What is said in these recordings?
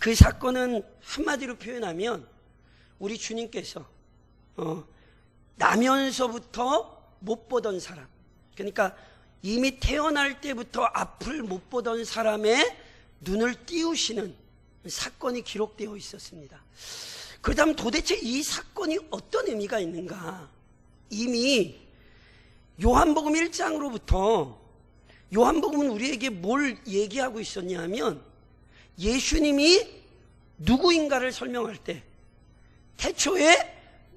그 사건은 한마디로 표현하면 우리 주님께서 나면서부터 못 보던 사람, 그러니까 이미 태어날 때부터 앞을 못 보던 사람의 눈을 띄우시는 사건이 기록되어 있었습니다. 그렇다면 도대체 이 사건이 어떤 의미가 있는가? 이미 요한복음 1장으로부터 요한복음은 우리에게 뭘 얘기하고 있었냐 하면 예수님이 누구인가를 설명할 때 태초에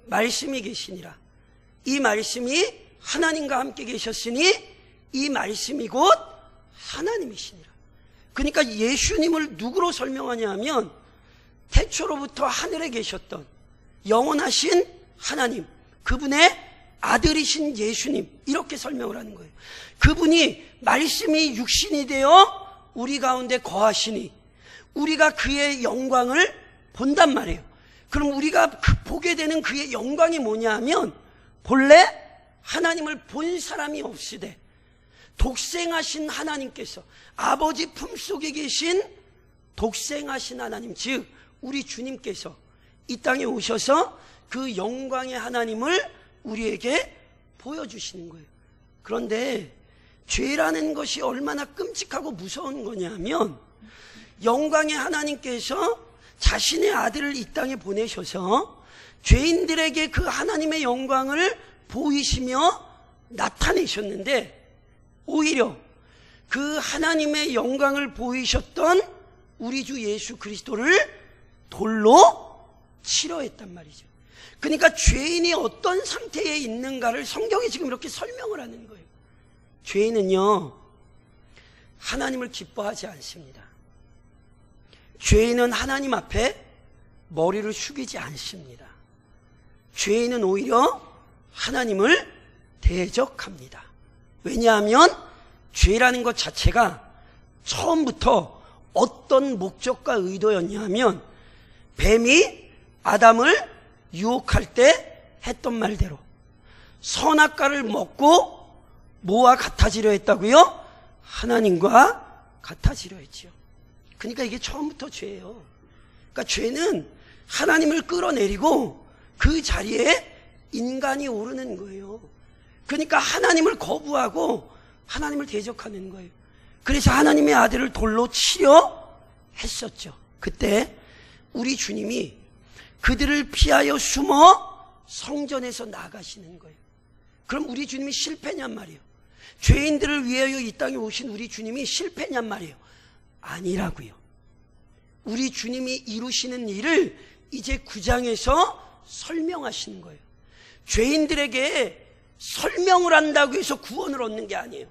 말씀이 계시니라. 이 말씀이 하나님과 함께 계셨으니 이 말씀이 곧 하나님이시니라. 그러니까 예수님을 누구로 설명하냐 하면 태초로부터 하늘에 계셨던 영원하신 하나님, 그분의 아들이신 예수님, 이렇게 설명을 하는 거예요. 그분이 말씀이 육신이 되어 우리 가운데 거하시니 우리가 그의 영광을 본단 말이에요. 그럼 우리가 보게 되는 그의 영광이 뭐냐 하면 본래 하나님을 본 사람이 없으되 독생하신 하나님께서 아버지 품속에 계신 독생하신 하나님, 즉 우리 주님께서 이 땅에 오셔서 그 영광의 하나님을 우리에게 보여주시는 거예요. 그런데 죄라는 것이 얼마나 끔찍하고 무서운 거냐면 영광의 하나님께서 자신의 아들을 이 땅에 보내셔서 죄인들에게 그 하나님의 영광을 보이시며 나타내셨는데 오히려 그 하나님의 영광을 보이셨던 우리 주 예수 그리스도를 돌로 치려 했단 말이죠. 그러니까 죄인이 어떤 상태에 있는가를 성경이 지금 이렇게 설명을 하는 거예요. 죄인은요, 하나님을 기뻐하지 않습니다. 죄인은 하나님 앞에 머리를 숙이지 않습니다. 죄인은 오히려 하나님을 대적합니다. 왜냐하면 죄라는 것 자체가 처음부터 어떤 목적과 의도였냐면 뱀이 아담을 유혹할 때 했던 말대로 선악과를 먹고 뭐와 같아지려 했다고요? 하나님과 같아지려 했죠. 그러니까 이게 처음부터 죄예요. 그러니까 죄는 하나님을 끌어내리고 그 자리에 인간이 오르는 거예요. 그러니까 하나님을 거부하고 하나님을 대적하는 거예요. 그래서 하나님의 아들을 돌로 치려 했었죠. 그때 우리 주님이 그들을 피하여 숨어 성전에서 나가시는 거예요. 그럼 우리 주님이 실패냔 말이에요. 죄인들을 위하여 이 땅에 오신 우리 주님이 실패냔 말이에요. 아니라고요. 우리 주님이 이루시는 일을 이제 9장에서 설명하시는 거예요. 죄인들에게 설명을 한다고 해서 구원을 얻는 게 아니에요.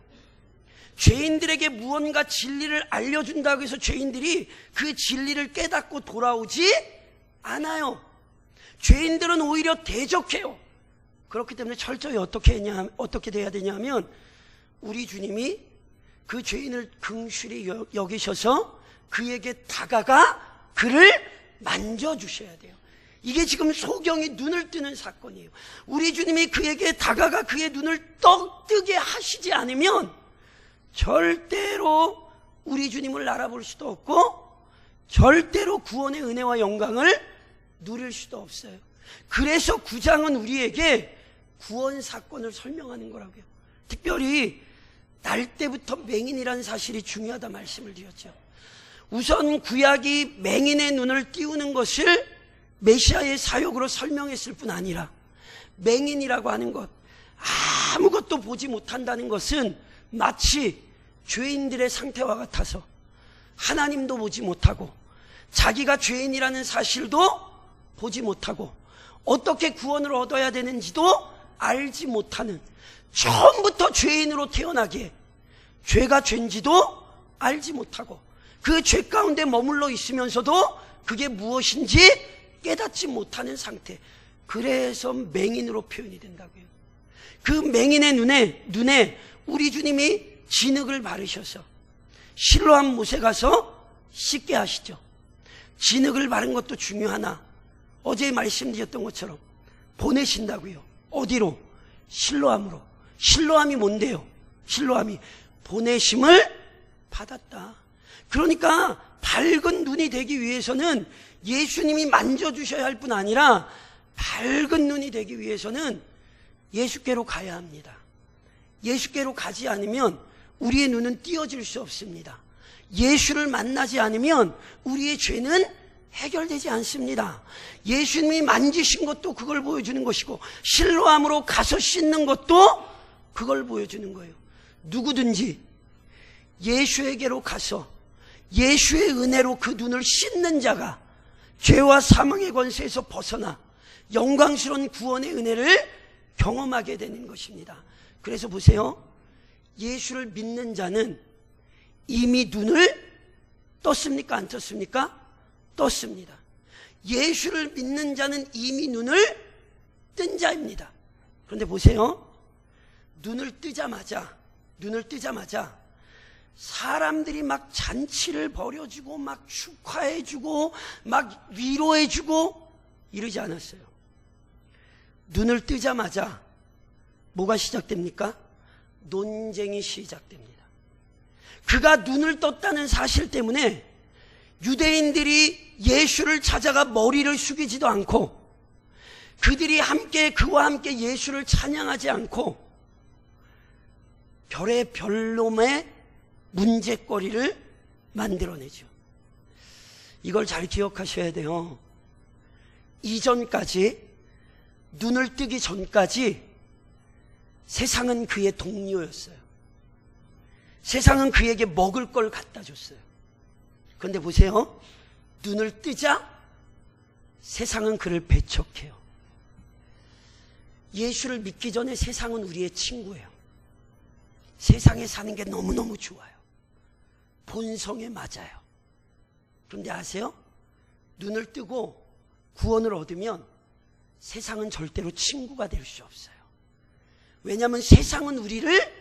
죄인들에게 무언가 진리를 알려준다고 해서 죄인들이 그 진리를 깨닫고 돌아오지 않아요. 죄인들은 오히려 대적해요. 그렇기 때문에 철저히 어떻게 돼야 되냐면 우리 주님이 그 죄인을 긍휼히 여기셔서 그에게 다가가 그를 만져주셔야 돼요. 이게 지금 소경이 눈을 뜨는 사건이에요. 우리 주님이 그에게 다가가 그의 눈을 떡 뜨게 하시지 않으면 절대로 우리 주님을 알아볼 수도 없고 절대로 구원의 은혜와 영광을 누릴 수도 없어요. 그래서 9장은 우리에게 구원 사건을 설명하는 거라고요. 특별히 날 때부터 맹인이라는 사실이 중요하다 말씀을 드렸죠. 우선 구약이 맹인의 눈을 띄우는 것을 메시아의 사역으로 설명했을 뿐 아니라 맹인이라고 하는 것, 아무것도 보지 못한다는 것은 마치 죄인들의 상태와 같아서 하나님도 보지 못하고 자기가 죄인이라는 사실도 보지 못하고 어떻게 구원을 얻어야 되는지도 알지 못하는, 처음부터 죄인으로 태어나기에 죄가 죄인지도 알지 못하고 그 죄 가운데 머물러 있으면서도 그게 무엇인지 깨닫지 못하는 상태. 그래서 맹인으로 표현이 된다고요. 그 맹인의 눈에 우리 주님이 진흙을 바르셔서 실로암 못에 가서 씻게 하시죠. 진흙을 바른 것도 중요하나 어제 말씀드렸던 것처럼 보내신다고요. 어디로? 실로암으로. 실로암이 뭔데요? 실로암이 보내심을 받았다. 그러니까 밝은 눈이 되기 위해서는 예수님이 만져주셔야 할 뿐 아니라 밝은 눈이 되기 위해서는 예수께로 가야 합니다. 예수께로 가지 않으면 우리의 눈은 띄어질 수 없습니다. 예수를 만나지 않으면 우리의 죄는 해결되지 않습니다. 예수님이 만지신 것도 그걸 보여주는 것이고 실로암으로 가서 씻는 것도 그걸 보여주는 거예요. 누구든지 예수에게로 가서 예수의 은혜로 그 눈을 씻는 자가 죄와 사망의 권세에서 벗어나 영광스러운 구원의 은혜를 경험하게 되는 것입니다. 그래서 보세요. 예수를 믿는 자는 이미 눈을 떴습니까? 안 떴습니까? 떴습니다. 예수를 믿는 자는 이미 눈을 뜬 자입니다. 그런데 보세요. 눈을 뜨자마자 사람들이 막 잔치를 벌여주고 막 축하해주고 막 위로해주고 이러지 않았어요. 눈을 뜨자마자 뭐가 시작됩니까? 논쟁이 시작됩니다. 그가 눈을 떴다는 사실 때문에 유대인들이 예수를 찾아가 머리를 숙이지도 않고 그들이 그와 함께 예수를 찬양하지 않고 별의 별놈의 문제거리를 만들어내죠. 이걸 잘 기억하셔야 돼요. 이전까지, 눈을 뜨기 전까지 세상은 그의 동료였어요. 세상은 그에게 먹을 걸 갖다 줬어요. 그런데 보세요. 눈을 뜨자 세상은 그를 배척해요. 예수를 믿기 전에 세상은 우리의 친구예요. 세상에 사는 게 너무너무 좋아요. 본성에 맞아요. 그런데 아세요? 눈을 뜨고 구원을 얻으면 세상은 절대로 친구가 될 수 없어요. 왜냐하면 세상은 우리를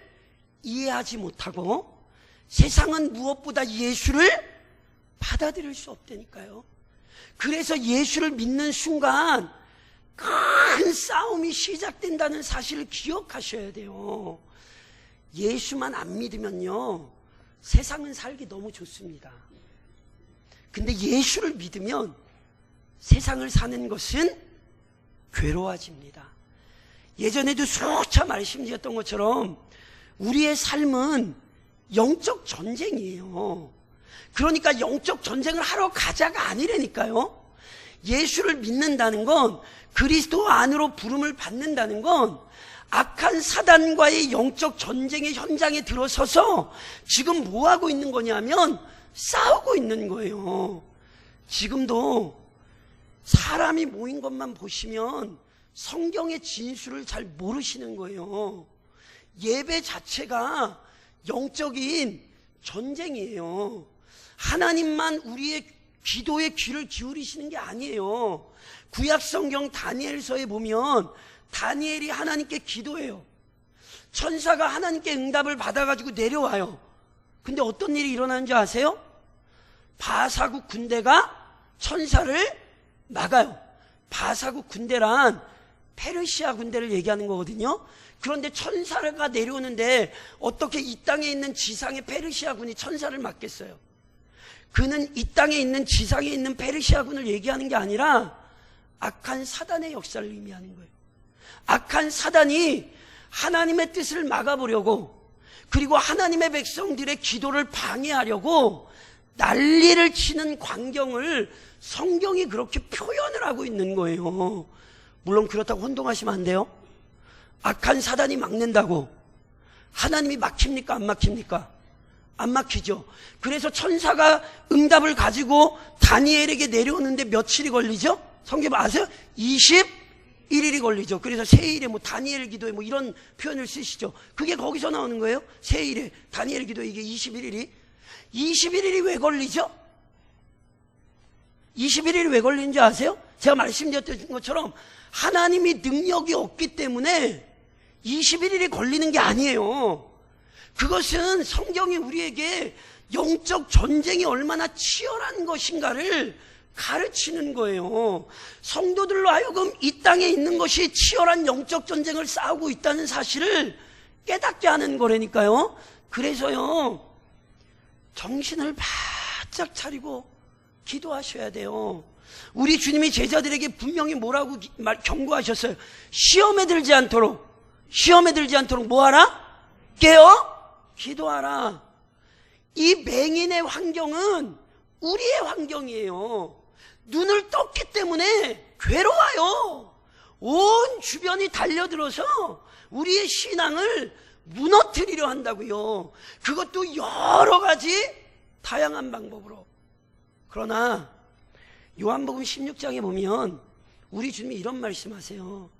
이해하지 못하고 세상은 무엇보다 예수를 받아들일 수 없다니까요. 그래서 예수를 믿는 순간 큰 싸움이 시작된다는 사실을 기억하셔야 돼요. 예수만 안 믿으면요, 세상은 살기 너무 좋습니다. 근데 예수를 믿으면 세상을 사는 것은 괴로워집니다. 예전에도 수차 말씀드렸던 것처럼 우리의 삶은 영적 전쟁이에요. 그러니까 영적 전쟁을 하러 가자가 아니라니까요. 예수를 믿는다는 건, 그리스도 안으로 부름을 받는다는 건 악한 사단과의 영적 전쟁의 현장에 들어서서 지금 뭐 하고 있는 거냐면 싸우고 있는 거예요. 지금도 사람이 모인 것만 보시면 성경의 진수를 잘 모르시는 거예요. 예배 자체가 영적인 전쟁이에요. 하나님만 우리의 기도에 귀를 기울이시는 게 아니에요. 구약성경 다니엘서에 보면 다니엘이 하나님께 기도해요. 천사가 하나님께 응답을 받아가지고 내려와요. 근데 어떤 일이 일어나는지 아세요? 바사국 군대가 천사를 막아요. 바사국 군대란 페르시아 군대를 얘기하는 거거든요. 그런데 천사가 내려오는데 어떻게 이 땅에 있는 지상의 페르시아군이 천사를 막겠어요? 그는 이 땅에 있는 지상에 있는 페르시아군을 얘기하는 게 아니라 악한 사단의 역사를 의미하는 거예요. 악한 사단이 하나님의 뜻을 막아보려고, 그리고 하나님의 백성들의 기도를 방해하려고 난리를 치는 광경을 성경이 그렇게 표현을 하고 있는 거예요. 물론 그렇다고 혼동하시면 안 돼요. 악한 사단이 막는다고 하나님이 막힙니까? 안 막힙니까? 안 막히죠. 그래서 천사가 응답을 가지고 다니엘에게 내려오는데 며칠이 걸리죠? 성경 아세요? 21일이 걸리죠. 그래서 세일에 뭐 다니엘 기도에 뭐 이런 표현을 쓰시죠. 그게 거기서 나오는 거예요. 세일에 다니엘 기도에 이게 21일이 왜 걸리죠? 21일이 왜 걸리는지 아세요? 제가 말씀드렸던 것처럼 하나님이 능력이 없기 때문에 21일이 걸리는 게 아니에요. 그것은 성경이 우리에게 영적 전쟁이 얼마나 치열한 것인가를 가르치는 거예요. 성도들로 하여금 이 땅에 있는 것이 치열한 영적 전쟁을 싸우고 있다는 사실을 깨닫게 하는 거라니까요. 그래서요, 정신을 바짝 차리고 기도하셔야 돼요. 우리 주님이 제자들에게 분명히 뭐라고 경고하셨어요? 시험에 들지 않도록 뭐하라? 깨어 기도하라. 이 맹인의 환경은 우리의 환경이에요. 눈을 떴기 때문에 괴로워요. 온 주변이 달려들어서 우리의 신앙을 무너뜨리려 한다고요. 그것도 여러 가지 다양한 방법으로. 그러나 요한복음 16장에 보면 우리 주님이 이런 말씀하세요.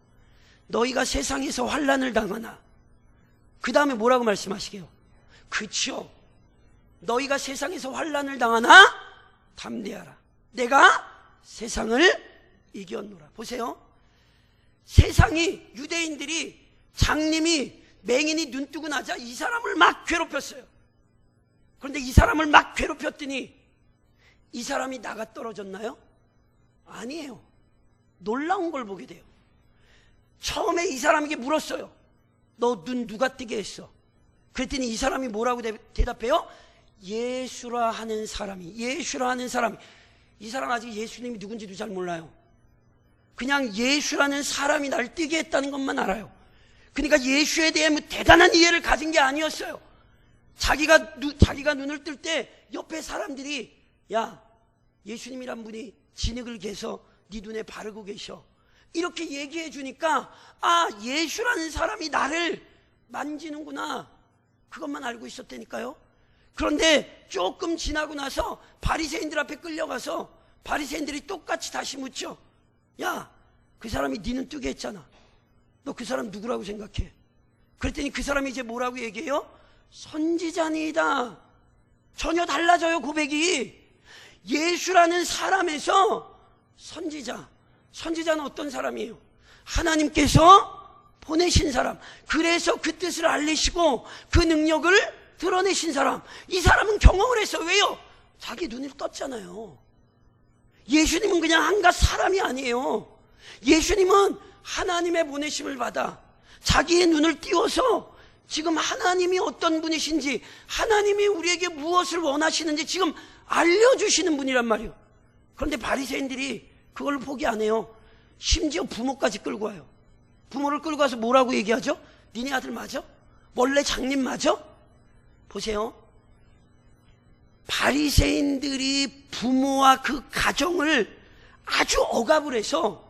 너희가 세상에서 환난을 당하나. 그 다음에 뭐라고 말씀하시게요? 그쵸, 너희가 세상에서 환난을 당하나 담대하라. 내가 세상을 이겼노라. 보세요. 세상이, 유대인들이, 장님이 맹인이 눈 뜨고 나자 이 사람을 막 괴롭혔어요. 그런데 이 사람을 막 괴롭혔더니 이 사람이 나가 떨어졌나요? 아니에요. 놀라운 걸 보게 돼요. 처음에 이 사람에게 물었어요. 너 눈 누가 뜨게 했어? 그랬더니 이 사람이 뭐라고 대답해요? 예수라 하는 사람이. 이 사람 아직 예수님이 누군지도 잘 몰라요. 그냥 예수라는 사람이 날 뜨게 했다는 것만 알아요. 그러니까 예수에 대해 대단한 이해를 가진 게 아니었어요. 자기가 눈을 뜰 때 옆에 사람들이, 야, 예수님이란 분이 진흙을 개서 네 눈에 바르고 계셔, 이렇게 얘기해 주니까, 아, 예수라는 사람이 나를 만지는구나, 그것만 알고 있었다니까요. 그런데 조금 지나고 나서 바리새인들 앞에 끌려가서 바리새인들이 똑같이 다시 묻죠. 야, 그 사람이 네 눈 뜨게 했잖아. 너 그 사람 누구라고 생각해? 그랬더니 그 사람이 이제 뭐라고 얘기해요? 선지자니이다. 전혀 달라져요, 고백이. 예수라는 사람에서 선지자는 어떤 사람이에요? 하나님께서 보내신 사람. 그래서 그 뜻을 알리시고 그 능력을 드러내신 사람. 이 사람은 경험을 했어요. 왜요? 자기 눈을 떴잖아요. 예수님은 그냥 한갓 사람이 아니에요. 예수님은 하나님의 보내심을 받아 자기의 눈을 띄워서 지금 하나님이 어떤 분이신지, 하나님이 우리에게 무엇을 원하시는지 지금 알려주시는 분이란 말이에요. 그런데 바리새인들이 그걸 포기 안 해요. 심지어 부모까지 끌고 와요. 부모를 끌고 와서 뭐라고 얘기하죠? 니네 아들 맞아? 원래 장님 맞아? 보세요. 바리새인들이 부모와 그 가정을 아주 억압을 해서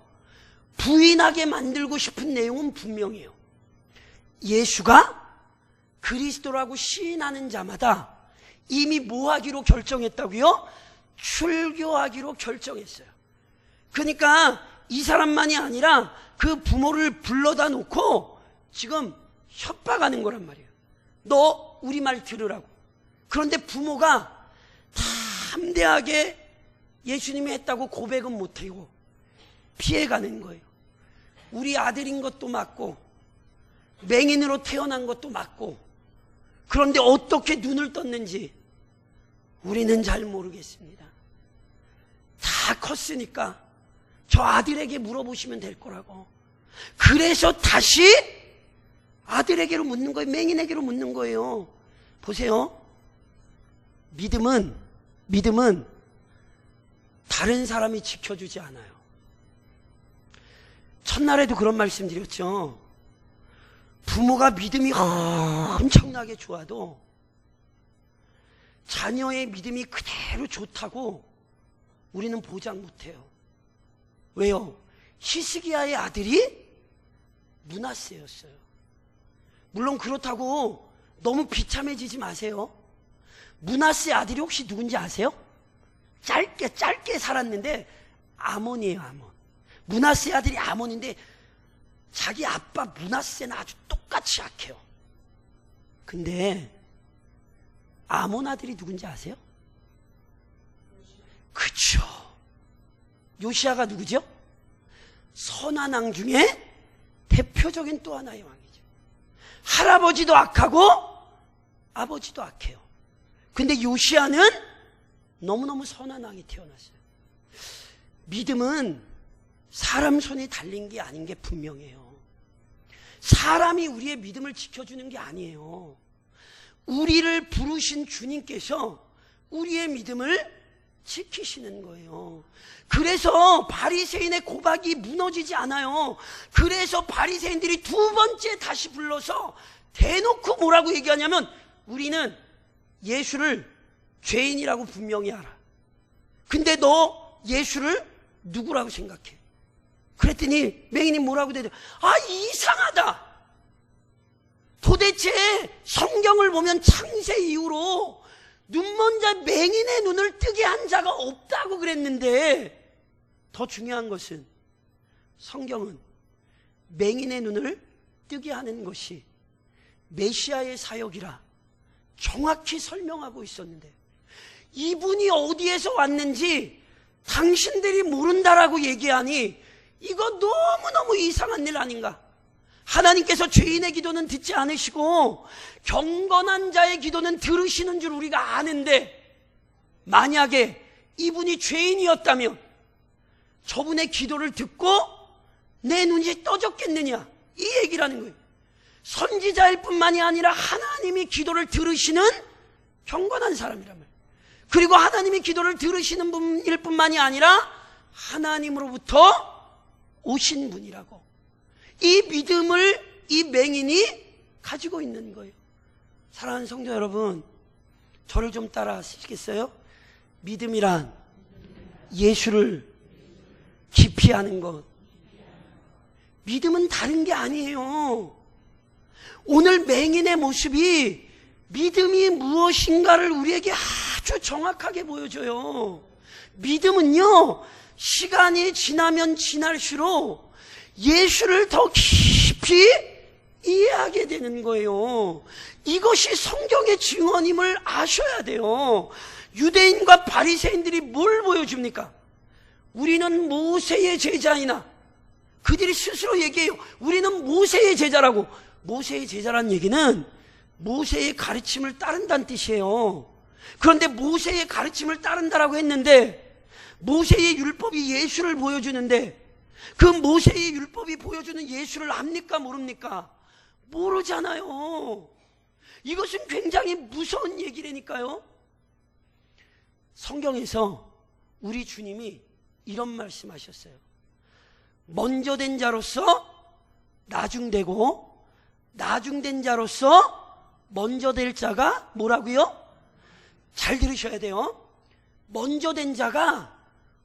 부인하게 만들고 싶은 내용은 분명해요. 예수가 그리스도라고 시인하는 자마다 이미 뭐 하기로 결정했다고요? 출교하기로 결정했어요. 그러니까 이 사람만이 아니라 그 부모를 불러다 놓고 지금 협박하는 거란 말이에요. 너 우리 말 들으라고. 그런데 부모가 담대하게 예수님이 했다고 고백은 못하고 피해가는 거예요. 우리 아들인 것도 맞고 맹인으로 태어난 것도 맞고, 그런데 어떻게 눈을 떴는지 우리는 잘 모르겠습니다. 다 컸으니까 저 아들에게 물어보시면 될 거라고. 그래서 다시 아들에게로 묻는 거예요. 맹인에게로 묻는 거예요. 보세요. 믿음은 다른 사람이 지켜주지 않아요. 첫날에도 그런 말씀 드렸죠. 부모가 믿음이 엄청나게 좋아도 자녀의 믿음이 그대로 좋다고 우리는 보장 못해요. 왜요? 히스기야의 아들이 므낫세였어요. 물론 그렇다고 너무 비참해지지 마세요. 므낫세 아들이 혹시 누군지 아세요? 짧게 살았는데 아몬이에요. 아몬. 므낫세 아들이 아몬인데 자기 아빠 므낫세는 아주 똑같이 약해요. 근데 아몬 아들이 누군지 아세요? 그쵸. 요시야가 누구죠? 선한 왕 중에 대표적인 또 하나의 왕이죠. 할아버지도 악하고 아버지도 악해요. 근데 요시야는 너무너무 선한 왕이 태어났어요. 믿음은 사람 손에 달린 게 아닌 게 분명해요. 사람이 우리의 믿음을 지켜주는 게 아니에요. 우리를 부르신 주님께서 우리의 믿음을 지키시는 거예요. 그래서 바리새인의 고박이 무너지지 않아요. 그래서 바리새인들이 두 번째 다시 불러서 대놓고 뭐라고 얘기하냐면 우리는 예수를 죄인이라고 분명히 알아. 근데 너 예수를 누구라고 생각해? 그랬더니 맹인이 뭐라고 대답해? 아, 이상하다. 도대체 성경을 보면 창세 이후로 눈먼 자 맹인의 눈을 뜨게 한 자가 없다고 그랬는데, 더 중요한 것은 성경은 맹인의 눈을 뜨게 하는 것이 메시아의 사역이라 정확히 설명하고 있었는데, 이분이 어디에서 왔는지 당신들이 모른다라고 얘기하니 이거 너무너무 이상한 일 아닌가? 하나님께서 죄인의 기도는 듣지 않으시고 경건한 자의 기도는 들으시는 줄 우리가 아는데, 만약에 이분이 죄인이었다면 저분의 기도를 듣고 내 눈이 떠졌겠느냐, 이 얘기라는 거예요. 선지자일 뿐만이 아니라 하나님이 기도를 들으시는 경건한 사람이란 말이에요. 그리고 하나님이 기도를 들으시는 분일 뿐만이 아니라 하나님으로부터 오신 분이라고, 이 믿음을 이 맹인이 가지고 있는 거예요. 사랑하는 성도 여러분, 저를 좀 따라 하시겠어요? 믿음이란 예수를 깊이 아는 것. 믿음은 다른 게 아니에요. 오늘 맹인의 모습이 믿음이 무엇인가를 우리에게 아주 정확하게 보여줘요. 믿음은요, 시간이 지나면 지날수록 예수를 더 깊이 이해하게 되는 거예요. 이것이 성경의 증언임을 아셔야 돼요. 유대인과 바리새인들이 뭘 보여줍니까? 우리는 모세의 제자이나, 그들이 스스로 얘기해요. 우리는 모세의 제자라고. 모세의 제자라는 얘기는 모세의 가르침을 따른다는 뜻이에요. 그런데 모세의 가르침을 따른다라고 했는데, 모세의 율법이 예수를 보여주는데, 그 모세의 율법이 보여주는 예수를 압니까 모릅니까? 모르잖아요. 이것은 굉장히 무서운 얘기라니까요. 성경에서 우리 주님이 이런 말씀하셨어요. 먼저 된 자로서 나중되고, 나중된 자로서 먼저 될 자가 뭐라고요? 잘 들으셔야 돼요. 먼저 된 자가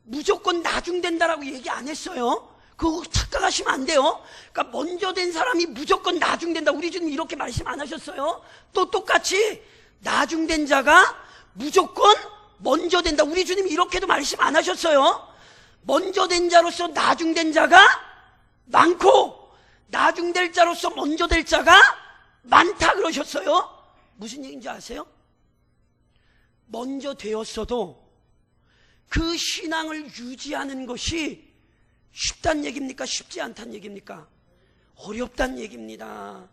무조건 나중된다라고 얘기 안 했어요. 그거 착각하시면 안 돼요. 그러니까 먼저 된 사람이 무조건 나중된다, 우리 주님 이렇게 말씀 안 하셨어요. 또 똑같이 나중된 자가 무조건 먼저 된다, 우리 주님 이렇게도 말씀 안 하셨어요. 먼저 된 자로서 나중된 자가 많고, 나중될 자로서 먼저 될 자가 많다 그러셨어요. 무슨 얘기인지 아세요? 먼저 되었어도 그 신앙을 유지하는 것이 쉽단 얘기입니까? 쉽지 않단 얘기입니까? 어렵단 얘기입니다.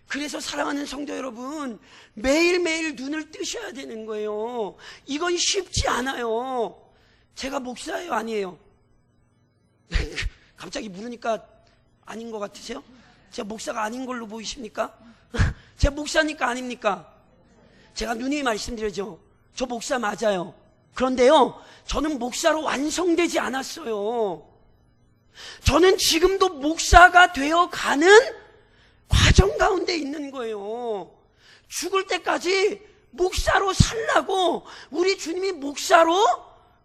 그래서 사랑하는 성도 여러분, 매일매일 눈을 뜨셔야 되는 거예요. 이건 쉽지 않아요. 제가 목사예요, 아니에요? 갑자기 물으니까 아닌 것 같으세요? 제가 목사가 아닌 걸로 보이십니까? 제가 목사니까 아닙니까? 제가 누님이 말씀드려죠. 저 목사 맞아요. 그런데요, 저는 목사로 완성되지 않았어요. 저는 지금도 목사가 되어가는 과정 가운데 있는 거예요. 죽을 때까지 목사로 살라고 우리 주님이 목사로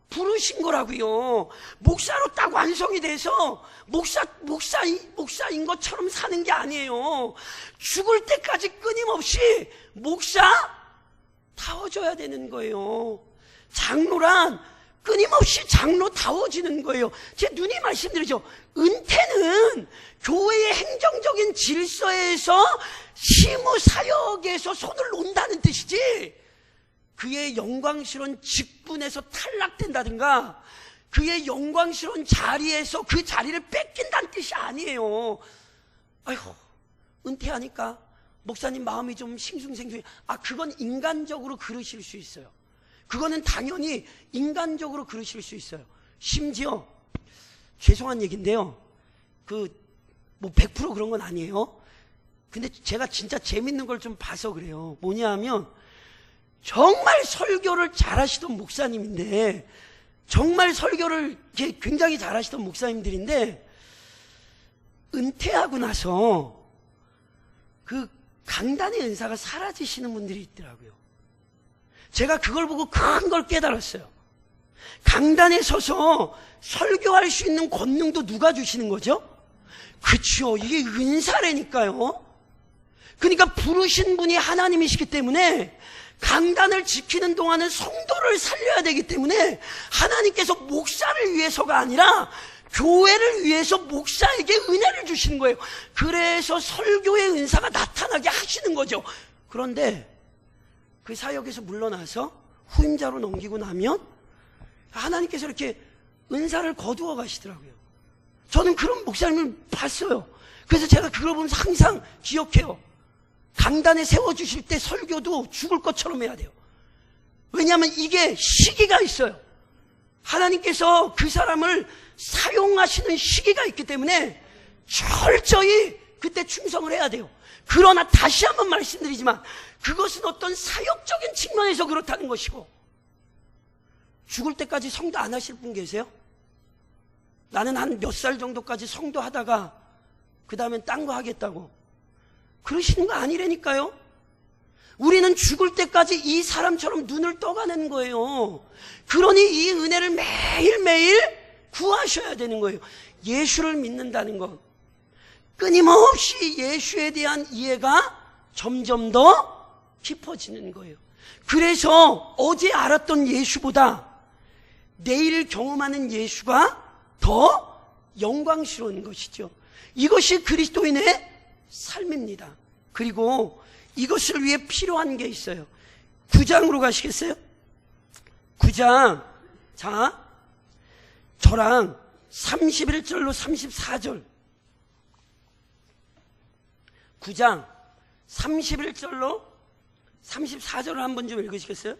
부르신 거라고요. 목사로 딱 완성이 돼서 목사인 것처럼 사는 게 아니에요. 죽을 때까지 끊임없이 목사다워져야 되는 거예요. 장로란 끊임없이 장로다워지는 거예요. 제 누님 말씀드리죠. 은퇴는 교회의 행정적인 질서에서 시무사역에서 손을 놓는다는 뜻이지, 그의 영광스러운 직분에서 탈락된다든가 그의 영광스러운 자리에서 그 자리를 뺏긴다는 뜻이 아니에요. 아이고, 은퇴하니까 목사님 마음이 좀 싱숭생숭해. 그건 인간적으로 그러실 수 있어요. 그거는 당연히 인간적으로 그러실 수 있어요. 심지어 죄송한 얘기인데요, 100% 그런 건 아니에요. 근데 제가 진짜 재밌는 걸 좀 봐서 그래요. 뭐냐 하면, 정말 설교를 잘하시던 목사님인데, 정말 설교를 굉장히 잘하시던 목사님들인데, 은퇴하고 나서 그 강단의 은사가 사라지시는 분들이 있더라고요. 제가 그걸 보고 큰 걸 깨달았어요. 강단에 서서 설교할 수 있는 권능도 누가 주시는 거죠? 그쵸, 이게 은사라니까요. 그러니까 부르신 분이 하나님이시기 때문에 강단을 지키는 동안은 성도를 살려야 되기 때문에 하나님께서 목사를 위해서가 아니라 교회를 위해서 목사에게 은혜를 주시는 거예요. 그래서 설교의 은사가 나타나게 하시는 거죠. 그런데 그 사역에서 물러나서 후임자로 넘기고 나면 하나님께서 이렇게 은사를 거두어 가시더라고요. 저는 그런 목사님을 봤어요. 그래서 제가 그걸 보면서 항상 기억해요. 강단에 세워주실 때 설교도 죽을 것처럼 해야 돼요. 왜냐하면 이게 시기가 있어요. 하나님께서 그 사람을 사용하시는 시기가 있기 때문에 철저히 그때 충성을 해야 돼요. 그러나 다시 한번 말씀드리지만 그것은 어떤 사역적인 측면에서 그렇다는 것이고, 죽을 때까지 성도 안 하실 분 계세요? 나는 한 몇 살 정도까지 성도 하다가 그 다음엔 딴 거 하겠다고 그러시는 거 아니라니까요. 우리는 죽을 때까지 이 사람처럼 눈을 떠가는 거예요. 그러니 이 은혜를 매일매일 구하셔야 되는 거예요. 예수를 믿는다는 것, 끊임없이 예수에 대한 이해가 점점 더 깊어지는 거예요. 그래서 어제 알았던 예수보다 내일 경험하는 예수가 더 영광스러운 것이죠. 이것이 그리스도인의 삶입니다. 그리고 이것을 위해 필요한 게 있어요. 9장으로 가시겠어요? 9장. 자, 저랑 31절로 34절. 9장 31절로 34절을 한번 좀 읽으시겠어요?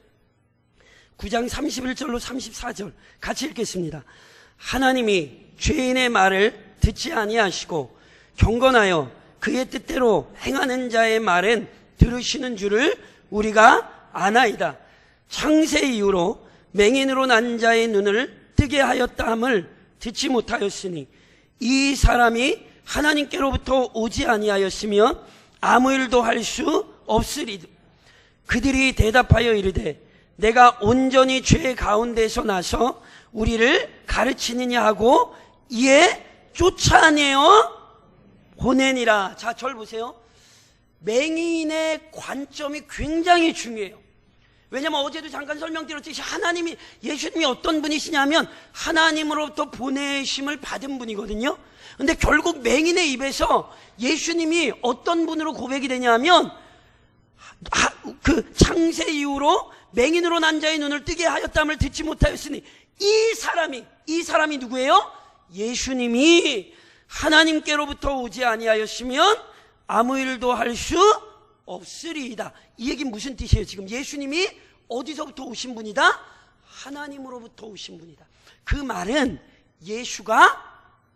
9장 31절로 34절 같이 읽겠습니다. 하나님이 죄인의 말을 듣지 아니하시고 경건하여 그의 뜻대로 행하는 자의 말은 들으시는 줄을 우리가 아나이다. 창세 이후로 맹인으로 난 자의 눈을 뜨게 하였다 함을 듣지 못하였으니 이 사람이 하나님께로부터 오지 아니하였으면 아무 일도 할 수 없으리다. 그들이 대답하여 이르되 내가 온전히 죄 가운데서 나서 우리를 가르치느냐 하고 이에 쫓아내어 보내니라. 자, 절 보세요. 맹인의 관점이 굉장히 중요해요. 왜냐하면 어제도 잠깐 설명드렸듯이 하나님이, 예수님이 어떤 분이시냐면 하나님으로부터 보내심을 받은 분이거든요. 근데 결국 맹인의 입에서 예수님이 어떤 분으로 고백이 되냐면 그 창세 이후로 맹인으로 난 자의 눈을 뜨게 하였다함을 듣지 못하였으니 이 사람이 누구예요? 예수님이 하나님께로부터 오지 아니하였으면 아무 일도 할 수 없으리이다. 이 얘기는 무슨 뜻이에요? 지금 예수님이 어디서부터 오신 분이다? 하나님으로부터 오신 분이다. 그 말은 예수가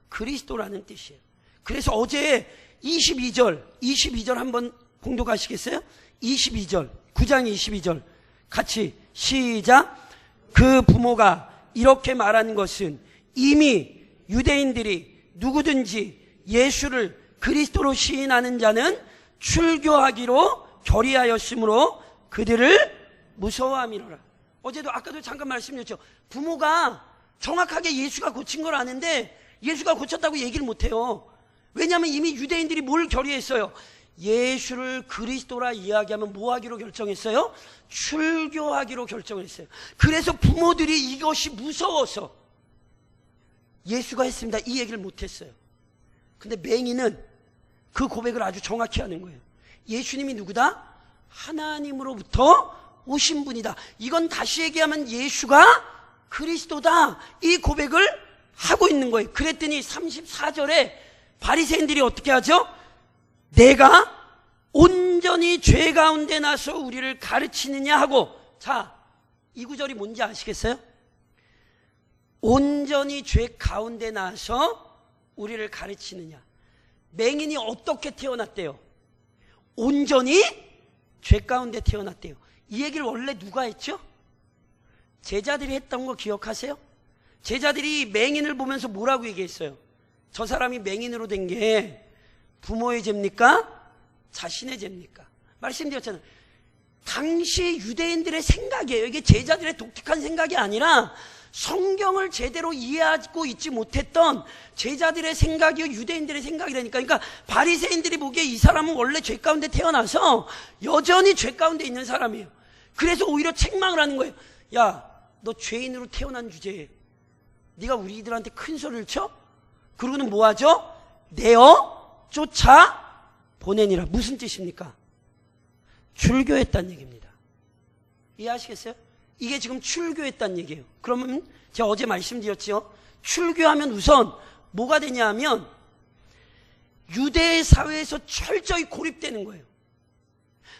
그리스도라는 뜻이에요. 그래서 어제 22절 한번 공독하시겠어요? 22절, 9장 22절 같이 시작. 그 부모가 이렇게 말하는 것은 이미 유대인들이 누구든지 예수를 그리스도로 시인하는 자는 출교하기로 결의하였으므로 그들을 무서워함이로라. 어제도 아까도 잠깐 말씀드렸죠. 부모가 정확하게 예수가 고친 걸 아는데 예수가 고쳤다고 얘기를 못해요. 왜냐하면 이미 유대인들이 뭘 결의했어요? 예수를 그리스도라 이야기하면 뭐 하기로 결정했어요? 출교하기로 결정했어요. 그래서 부모들이 이것이 무서워서 예수가 했습니다 이 얘기를 못했어요. 근데 맹인은 그 고백을 아주 정확히 하는 거예요. 예수님이 누구다? 하나님으로부터 오신 분이다. 이건 다시 얘기하면 예수가 그리스도다. 이 고백을 하고 있는 거예요. 그랬더니 34절에 바리새인들이 어떻게 하죠? 내가 온전히 죄 가운데 나서 우리를 가르치느냐 하고, 자, 이 구절이 뭔지 아시겠어요? 온전히 죄 가운데 나서 우리를 가르치느냐. 맹인이 어떻게 태어났대요? 온전히 죄 가운데 태어났대요. 이 얘기를 원래 누가 했죠? 제자들이 했던 거 기억하세요? 제자들이 맹인을 보면서 뭐라고 얘기했어요? 저 사람이 맹인으로 된 게 부모의 죄입니까? 자신의 죄입니까? 말씀드렸잖아요. 당시 유대인들의 생각이에요. 이게 제자들의 독특한 생각이 아니라 성경을 제대로 이해하고 있지 못했던 제자들의 생각이요, 유대인들의 생각이라니까. 그러니까 바리새인들이 보기에 이 사람은 원래 죄 가운데 태어나서 여전히 죄 가운데 있는 사람이에요. 그래서 오히려 책망을 하는 거예요. 야, 너 죄인으로 태어난 주제에 네가 우리들한테 큰 소리를 쳐? 그러고는 뭐 하죠? 내어 쫓아 보내니라. 무슨 뜻입니까? 출교했다는 얘기입니다. 이해하시겠어요? 이게 지금 출교했다는 얘기예요. 그러면 제가 어제 말씀드렸죠. 출교하면 우선 뭐가 되냐 하면 유대 사회에서 철저히 고립되는 거예요.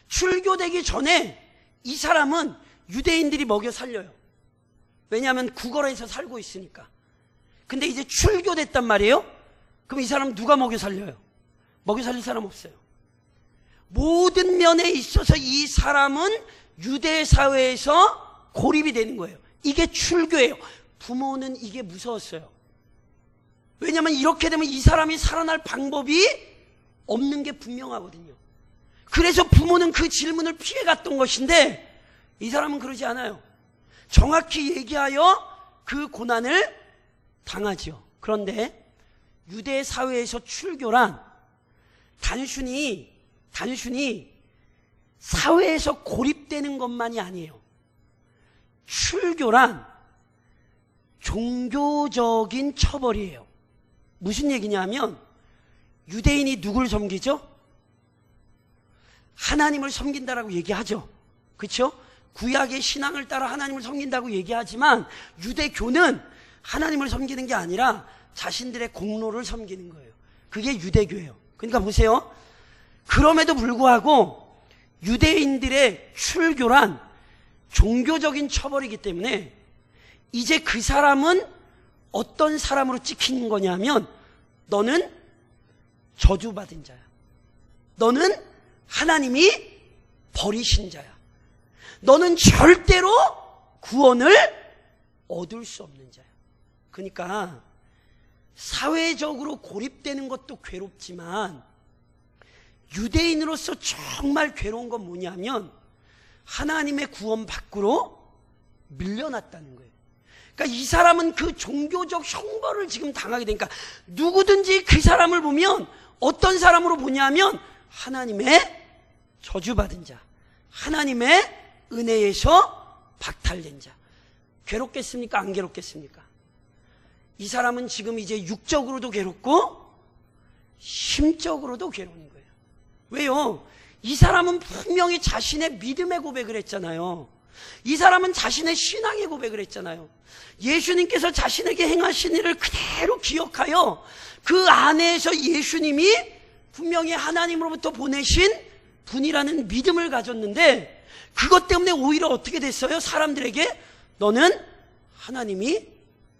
출교되기 전에 이 사람은 유대인들이 먹여 살려요. 왜냐하면 구걸해서 살고 있으니까. 근데 이제 출교됐단 말이에요. 그럼 이 사람 누가 먹여 살려요? 먹여 살릴 사람 없어요. 모든 면에 있어서 이 사람은 유대 사회에서 고립이 되는 거예요. 이게 출교예요. 부모는 이게 무서웠어요. 왜냐하면 이렇게 되면 이 사람이 살아날 방법이 없는 게 분명하거든요. 그래서 부모는 그 질문을 피해갔던 것인데 이 사람은 그러지 않아요. 정확히 얘기하여 그 고난을 당하죠. 그런데 유대 사회에서 출교란 단순히 사회에서 고립되는 것만이 아니에요. 출교란 종교적인 처벌이에요. 무슨 얘기냐면 유대인이 누굴 섬기죠? 하나님을 섬긴다라고 얘기하죠. 그렇죠? 구약의 신앙을 따라 하나님을 섬긴다고 얘기하지만 유대교는 하나님을 섬기는 게 아니라 자신들의 공로를 섬기는 거예요. 그게 유대교예요. 그러니까 보세요. 그럼에도 불구하고 유대인들의 출교란 종교적인 처벌이기 때문에 이제 그 사람은 어떤 사람으로 찍히는 거냐면 너는 저주받은 자야. 너는 하나님이 버리신 자야. 너는 절대로 구원을 얻을 수 없는 자야. 그러니까 사회적으로 고립되는 것도 괴롭지만 유대인으로서 정말 괴로운 건 뭐냐면 하나님의 구원 밖으로 밀려났다는 거예요. 그러니까 이 사람은 그 종교적 형벌을 지금 당하게 되니까 누구든지 그 사람을 보면 어떤 사람으로 보냐면 하나님의 저주받은 자, 하나님의 은혜에서 박탈된 자. 괴롭겠습니까? 안 괴롭겠습니까? 이 사람은 지금 이제 육적으로도 괴롭고 심적으로도 괴로운 거예요. 왜요? 이 사람은 분명히 자신의 믿음의 고백을 했잖아요. 이 사람은 자신의 신앙의 고백을 했잖아요. 예수님께서 자신에게 행하신 일을 그대로 기억하여 그 안에서 예수님이 분명히 하나님으로부터 보내신 분이라는 믿음을 가졌는데 그것 때문에 오히려 어떻게 됐어요? 사람들에게 너는 하나님이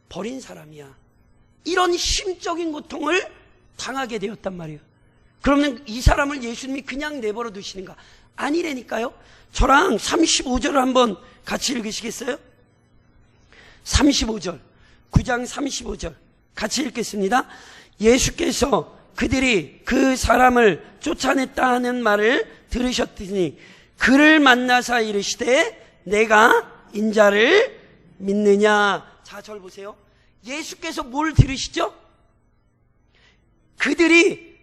버린 사람이야. 이런 심적인 고통을 당하게 되었단 말이에요. 그러면 이 사람을 예수님이 그냥 내버려 두시는가? 아니라니까요. 저랑 35절을 한번 같이 읽으시겠어요? 35절, 9장 35절 같이 읽겠습니다. 예수께서 그들이 그 사람을 쫓아냈다 하는 말을 들으셨더니 그를 만나사 이르시되 내가 인자를 믿느냐. 자, 절 보세요. 예수께서 뭘 들으시죠? 그들이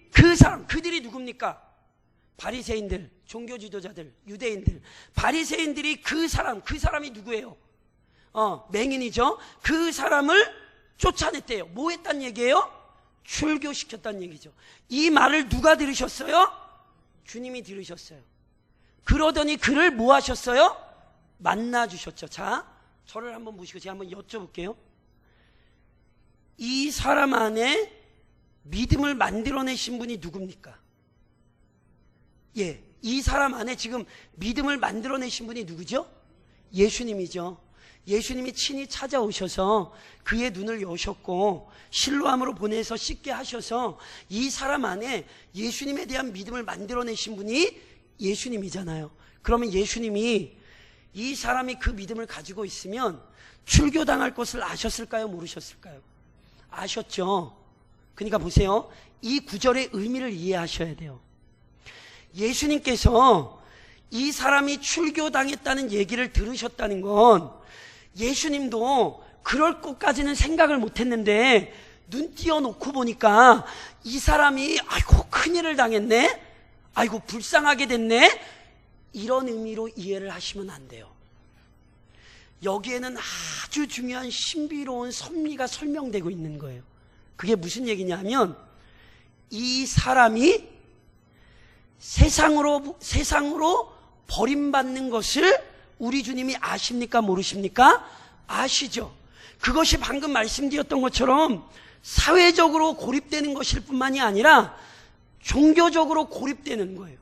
누굽니까? 바리새인들, 종교 지도자들, 유대인들. 바리새인들이 그 사람이 누구예요? 맹인이죠. 그 사람을 쫓아냈대요. 뭐 했단 얘기예요? 출교시켰단 얘기죠. 이 말을 누가 들으셨어요? 주님이 들으셨어요. 그러더니 그를 뭐 하셨어요? 만나주셨죠. 자, 저를 한번 보시고 제가 한번 여쭤볼게요. 이 사람 안에 믿음을 만들어내신 분이 누굽니까? 예, 이 사람 안에 지금 믿음을 만들어내신 분이 누구죠? 예수님이죠. 예수님이 친히 찾아오셔서 그의 눈을 여셨고 실로암으로 보내서 씻게 하셔서 이 사람 안에 예수님에 대한 믿음을 만들어내신 분이 예수님이잖아요. 그러면 예수님이 이 사람이 그 믿음을 가지고 있으면 출교당할 것을 아셨을까요? 모르셨을까요? 아셨죠. 그러니까 보세요. 이 구절의 의미를 이해하셔야 돼요. 예수님께서 이 사람이 출교당했다는 얘기를 들으셨다는 건 예수님도 그럴 것까지는 생각을 못했는데 눈 띄어놓고 보니까 이 사람이 아이고 큰일을 당했네, 아이고 불쌍하게 됐네, 이런 의미로 이해를 하시면 안 돼요. 여기에는 아주 중요한 신비로운 섭리가 설명되고 있는 거예요. 그게 무슨 얘기냐면 이 사람이 세상으로 버림받는 것을 우리 주님이 아십니까? 모르십니까? 아시죠. 그것이 방금 말씀드렸던 것처럼 사회적으로 고립되는 것일 뿐만이 아니라 종교적으로 고립되는 거예요.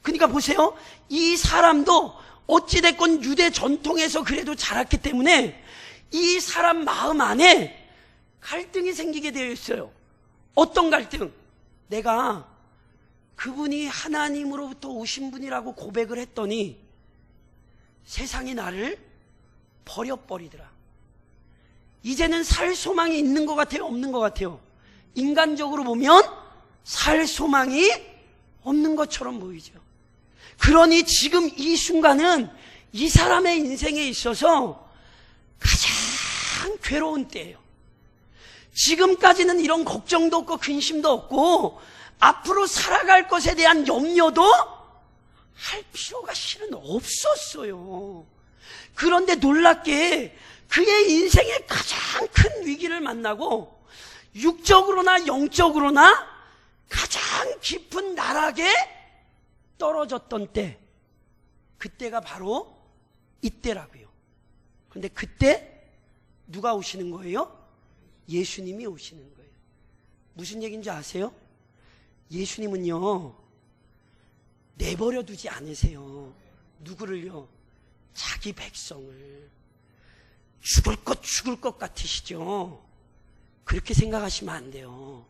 그러니까 보세요. 이 사람도 어찌됐건 유대 전통에서 그래도 자랐기 때문에 이 사람 마음 안에 갈등이 생기게 되어 있어요. 어떤 갈등? 내가 그분이 하나님으로부터 오신 분이라고 고백을 했더니 세상이 나를 버려버리더라. 이제는 살 소망이 있는 것 같아요? 없는 것 같아요? 인간적으로 보면 살 소망이 없는 것처럼 보이죠. 그러니 지금 이 순간은 이 사람의 인생에 있어서 가장 괴로운 때예요. 지금까지는 이런 걱정도 없고 근심도 없고 앞으로 살아갈 것에 대한 염려도 할 필요가 실은 없었어요. 그런데 놀랍게 그의 인생의 가장 큰 위기를 만나고 육적으로나 영적으로나 가장 깊은 나락에 떨어졌던 때, 그때가 바로 이때라고요. 그런데 그때 누가 오시는 거예요? 예수님이 오시는 거예요. 무슨 얘기인지 아세요? 예수님은요, 내버려 두지 않으세요. 누구를요? 자기 백성을. 죽을 것 같으시죠? 그렇게 생각하시면 안 돼요.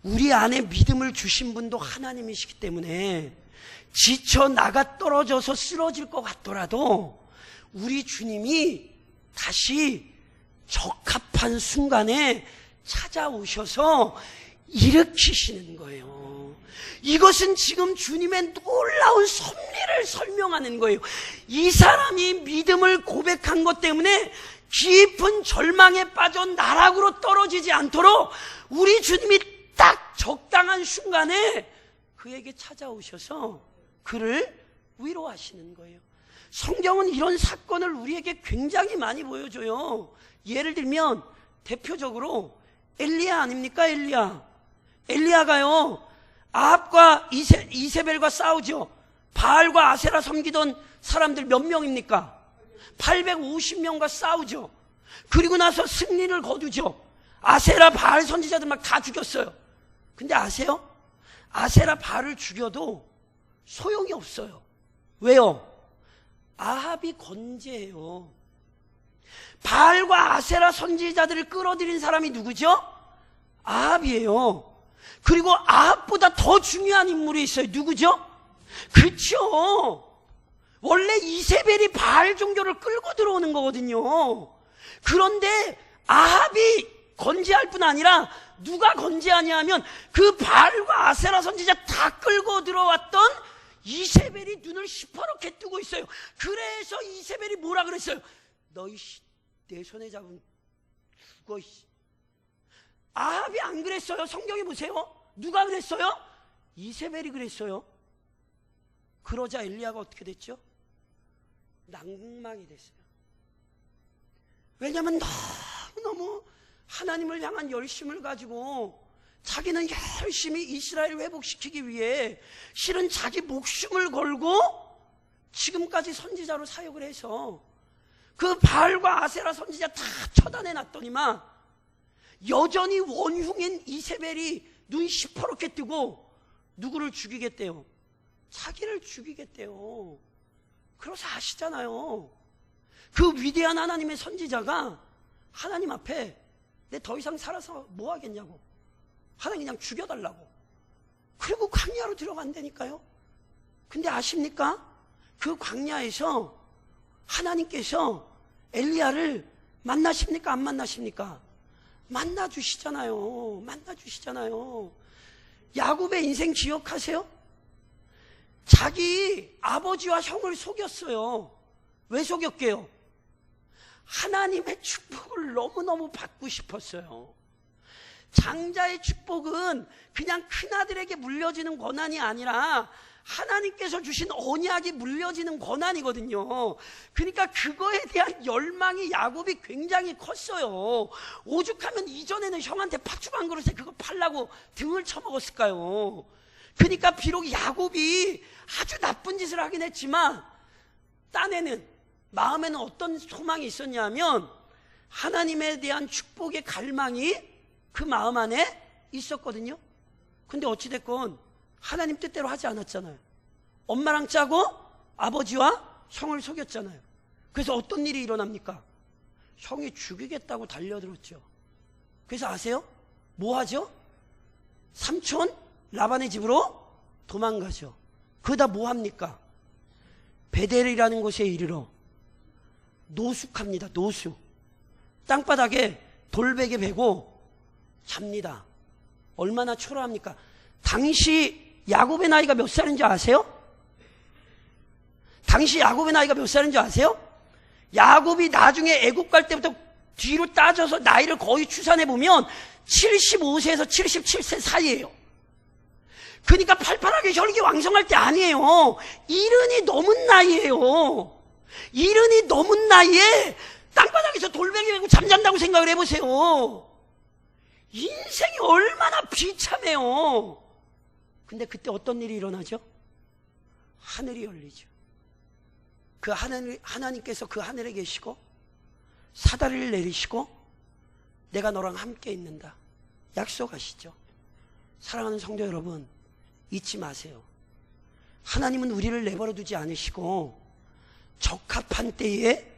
우리 안에 믿음을 주신 분도 하나님이시기 때문에 지쳐 나가 떨어져서 쓰러질 것 같더라도 우리 주님이 다시 적합한 순간에 찾아오셔서 일으키시는 거예요. 이것은 지금 주님의 놀라운 섭리를 설명하는 거예요. 이 사람이 믿음을 고백한 것 때문에 깊은 절망에 빠져 나락으로 떨어지지 않도록 우리 주님이 딱 적당한 순간에 그에게 찾아오셔서 그를 위로하시는 거예요. 성경은 이런 사건을 우리에게 굉장히 많이 보여줘요. 예를 들면 대표적으로 엘리야 아닙니까? 엘리야가요 아합과 이세벨과 싸우죠. 바알과 아세라 섬기던 사람들 몇 명입니까? 850명과 싸우죠. 그리고 나서 승리를 거두죠. 아세라 바알 선지자들 막 다 죽였어요. 근데 아세요? 아세라 바알을 죽여도 소용이 없어요. 왜요? 아합이 건재해요. 바알과 아세라 선지자들을 끌어들인 사람이 누구죠? 아합이에요. 그리고 아합보다 더 중요한 인물이 있어요. 누구죠? 그렇죠. 원래 이세벨이 바알 종교를 끌고 들어오는 거거든요. 그런데 아합이 건재할 뿐 아니라 누가 건재하냐 하면 그 바알과 아세라 선지자 다 끌고 들어왔던 이세벨이 눈을 시퍼렇게 뜨고 있어요. 그래서 이세벨이 뭐라 그랬어요? 너희 내 손에 잡으면 죽어. 아합이 안 그랬어요. 성경에 보세요. 누가 그랬어요? 이세벨이 그랬어요. 그러자 엘리야가 어떻게 됐죠? 낭망이 됐어요. 왜냐하면 너무너무 하나님을 향한 열심을 가지고 자기는 열심히 이스라엘을 회복시키기 위해 실은 자기 목숨을 걸고 지금까지 선지자로 사역을 해서 그 바알과 아세라 선지자 다 처단해 놨더니만 여전히 원흉인 이세벨이 눈 시퍼렇게 뜨고 누구를 죽이겠대요? 자기를 죽이겠대요. 그래서 아시잖아요. 그 위대한 하나님의 선지자가 하나님 앞에 내 더 이상 살아서 뭐 하겠냐고, 하나님 그냥 죽여달라고. 그리고 광야로 들어간다니까요. 근데 아십니까? 그 광야에서 하나님께서 엘리야를 만나십니까? 안 만나십니까? 만나주시잖아요. 만나주시잖아요. 야곱의 인생 기억하세요? 자기 아버지와 형을 속였어요. 왜 속였게요? 하나님의 축복을 너무너무 받고 싶었어요. 장자의 축복은 그냥 큰아들에게 물려지는 권한이 아니라 하나님께서 주신 언약이 물려지는 권한이거든요. 그러니까 그거에 대한 열망이 야곱이 굉장히 컸어요. 오죽하면 이전에는 형한테 팥죽 한 그릇에 그거 팔라고 등을 쳐먹었을까요? 그러니까 비록 야곱이 아주 나쁜 짓을 하긴 했지만 딴에는, 마음에는 어떤 소망이 있었냐면 하나님에 대한 축복의 갈망이 그 마음 안에 있었거든요. 근데 어찌됐건 하나님 뜻대로 하지 않았잖아요. 엄마랑 짜고 아버지와 형을 속였잖아요. 그래서 어떤 일이 일어납니까? 형이 죽이겠다고 달려들었죠. 그래서 아세요? 뭐 하죠? 삼촌 라반의 집으로 도망가죠. 그러다 뭐 합니까? 베델이라는 곳에 이르러 노숙합니다. 노숙. 땅바닥에 돌베개 베고 잡니다. 얼마나 초라합니까? 당시 야곱의 나이가 몇 살인지 아세요? 당시 야곱의 나이가 몇 살인지 아세요? 야곱이 나중에 애국 갈 때부터 뒤로 따져서 나이를 거의 추산해 보면 75세에서 77세 사이예요. 그러니까 팔팔하게 혈기왕성할 때 아니에요. 이른이 넘은 나이예요. 이른이 넘은 나이에 땅바닥에서 돌멩이 메고 잠잔다고 생각을 해보세요. 인생이 얼마나 비참해요. 근데 그때 어떤 일이 일어나죠? 하늘이 열리죠. 그 하나님께서 그 하늘에 계시고 사다리를 내리시고 내가 너랑 함께 있는다 약속하시죠. 사랑하는 성도 여러분, 잊지 마세요. 하나님은 우리를 내버려 두지 않으시고 적합한 때에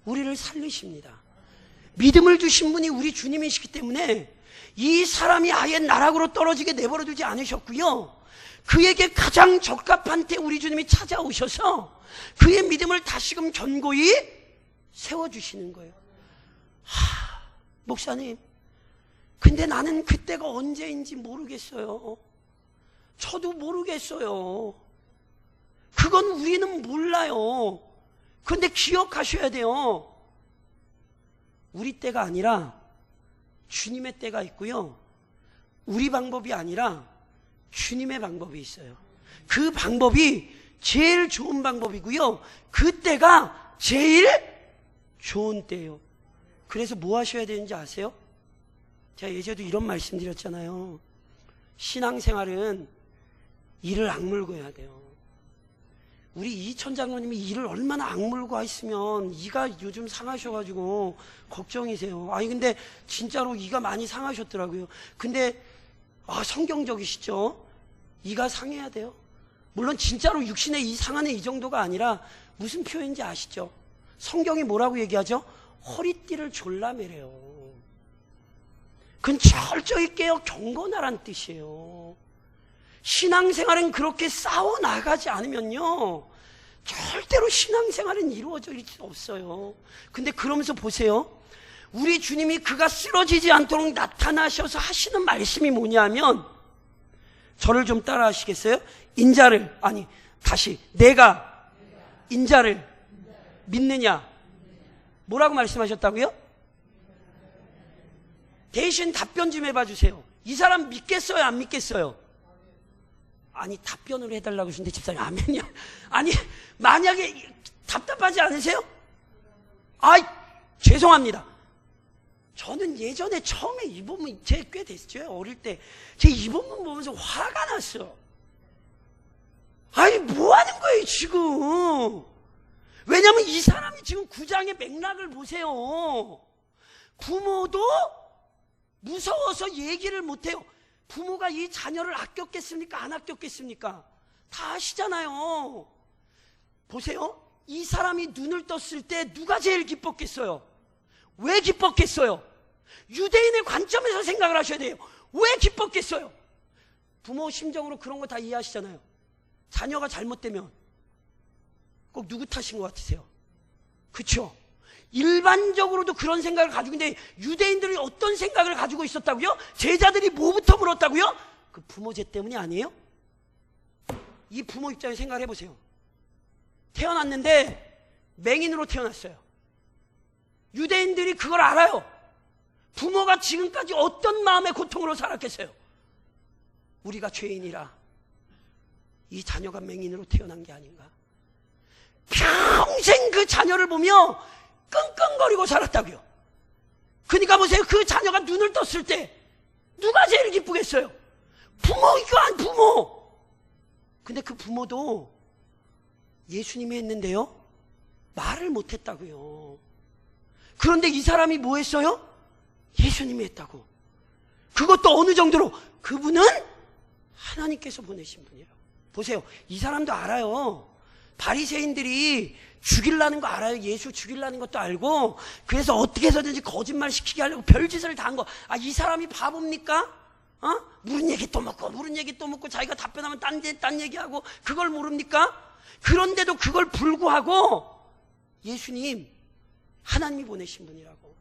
우리를 살리십니다. 믿음을 주신 분이 우리 주님이시기 때문에 이 사람이 아예 나락으로 떨어지게 내버려 두지 않으셨고요, 그에게 가장 적합한 때 우리 주님이 찾아오셔서 그의 믿음을 다시금 견고히 세워주시는 거예요. 목사님, 근데 나는 그때가 언제인지 모르겠어요. 저도 모르겠어요. 그건 우리는 몰라요. 근데 기억하셔야 돼요. 우리 때가 아니라 주님의 때가 있고요, 우리 방법이 아니라 주님의 방법이 있어요. 그 방법이 제일 좋은 방법이고요, 그 때가 제일 좋은 때예요. 그래서 뭐 하셔야 되는지 아세요? 제가 예전에도 이런 말씀 드렸잖아요. 신앙생활은 이를 악물고 해야 돼요. 우리 이천 장로님이 이를 얼마나 악물고 있으면 이가 요즘 상하셔가지고 걱정이세요. 아니 근데 진짜로 이가 많이 상하셨더라고요. 근데 성경적이시죠? 이가 상해야 돼요. 물론 진짜로 육신의 이 상하는 이 정도가 아니라 무슨 표현인지 아시죠? 성경이 뭐라고 얘기하죠? 허리띠를 졸라매래요. 그건 철저히 깨어 경건하란 뜻이에요. 신앙생활은 그렇게 싸워나가지 않으면요, 절대로 신앙생활은 이루어질 수 없어요. 근데 그러면서 보세요. 우리 주님이 그가 쓰러지지 않도록 나타나셔서 하시는 말씀이 뭐냐면, 저를 좀 따라 하시겠어요? 내가 인자를 믿느냐? 뭐라고 말씀하셨다고요? 대신 답변 좀 해봐 주세요. 이 사람 믿겠어요? 안 믿겠어요? 아니, 답변을 해달라고 하시는데 집사님 아멘이야. 아니, 만약에 답답하지 않으세요? 죄송합니다. 저는 예전에 처음에 이 본문, 제 꽤 됐죠. 어릴 때 제 이 본문 보면서 화가 났어요. 아니, 뭐 하는 거예요 지금? 왜냐면 이 사람이 지금 9장의 맥락을 보세요. 부모도 무서워서 얘기를 못해요. 부모가 이 자녀를 아꼈겠습니까? 안 아꼈겠습니까? 다 아시잖아요. 보세요. 이 사람이 눈을 떴을 때 누가 제일 기뻤겠어요? 왜 기뻤겠어요? 유대인의 관점에서 생각을 하셔야 돼요. 왜 기뻤겠어요? 부모 심정으로 그런 거 다 이해하시잖아요. 자녀가 잘못되면 꼭 누구 탓인 것 같으세요? 그쵸? 일반적으로도 그런 생각을 가지고 있는데 유대인들이 어떤 생각을 가지고 있었다고요? 제자들이 뭐부터 물었다고요? 그 부모 죄 때문이 아니에요? 이 부모 입장에 생각을 해보세요. 태어났는데 맹인으로 태어났어요. 유대인들이 그걸 알아요. 부모가 지금까지 어떤 마음의 고통으로 살았겠어요? 우리가 죄인이라 이 자녀가 맹인으로 태어난 게 아닌가? 평생 그 자녀를 보며 끙끙거리고 살았다고요. 그러니까 보세요. 그 자녀가 눈을 떴을 때 누가 제일 기쁘겠어요? 부모이고 안 부모. 근데 그 부모도 예수님이 했는데요, 말을 못했다고요. 그런데 이 사람이 뭐 했어요? 예수님이 했다고. 그것도 어느 정도로? 그분은 하나님께서 보내신 분이라고. 보세요. 이 사람도 알아요. 바리새인들이 죽이려는 거 알아요. 예수 죽이려는 것도 알고, 그래서 어떻게 해서든지 거짓말 시키게 하려고 별짓을 다 한 거. 아, 이 사람이 바보입니까? 물은 얘기 또 먹고 자기가 답변하면 딴 얘기하고, 그걸 모릅니까? 그런데도 그걸 불구하고 예수님 하나님이 보내신 분이라고.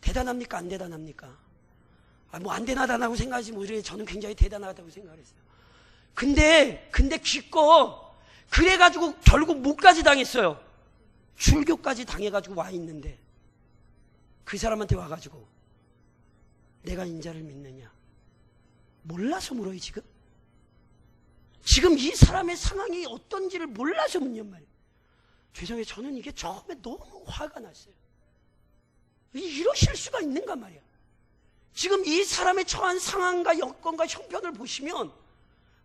대단합니까? 안 대단합니까? 뭐 안 대단하다고 생각하지 오히려 저는 굉장히 대단하다고 생각을 했어요. 근데 기껏 그래가지고 결국 뭐까지 당했어요? 출교까지 당해가지고 와 있는데 그 사람한테 와가지고 내가 인자를 믿느냐? 몰라서 물어요. 지금 이 사람의 상황이 어떤지를 몰라서 묻냔 말이에요. 죄송해요. 저는 이게 처음에 너무 화가 났어요. 이러실 수가 있는가 말이야. 지금 이 사람의 처한 상황과 여건과 형편을 보시면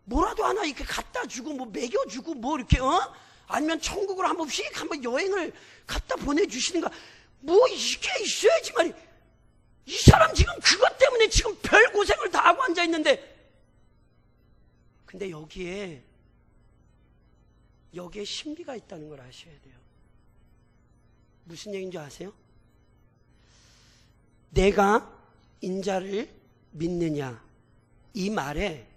뭐라도 하나 이렇게 갖다 주고 뭐 먹여주고 뭐 이렇게 아니면 천국으로 한번 여행을 갖다 보내주시는가, 뭐 이게 있어야지 말이야. 이 사람 지금 그것 때문에 지금 별 고생을 다 하고 앉아 있는데, 근데 여기에 신비가 있다는 걸 아셔야 돼요. 무슨 얘기인 줄 아세요? 내가 인자를 믿느냐, 이 말에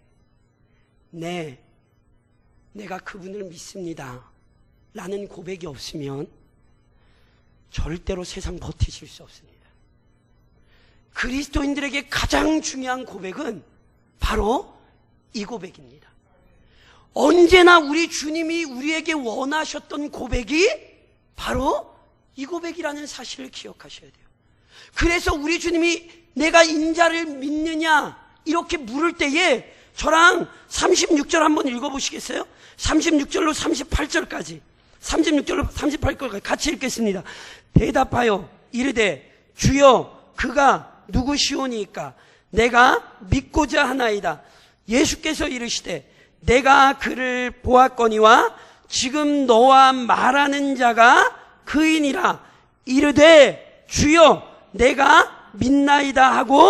내가 그분을 믿습니다 라는 고백이 없으면 절대로 세상 버티실 수 없습니다. 그리스도인들에게 가장 중요한 고백은 바로 이 고백입니다. 언제나 우리 주님이 우리에게 원하셨던 고백이 바로 이 고백이라는 사실을 기억하셔야 돼요. 그래서 우리 주님이 내가 인자를 믿느냐 이렇게 물을 때에 저랑 36절 한번 읽어보시겠어요? 36절로 38절까지 36절로 38절까지 같이 읽겠습니다. 대답하여 이르되 주여 그가 누구시오니까 내가 믿고자 하나이다. 예수께서 이르시되 내가 그를 보았거니와 지금 너와 말하는 자가 그이니라. 이르되 주여 내가 믿나이다 하고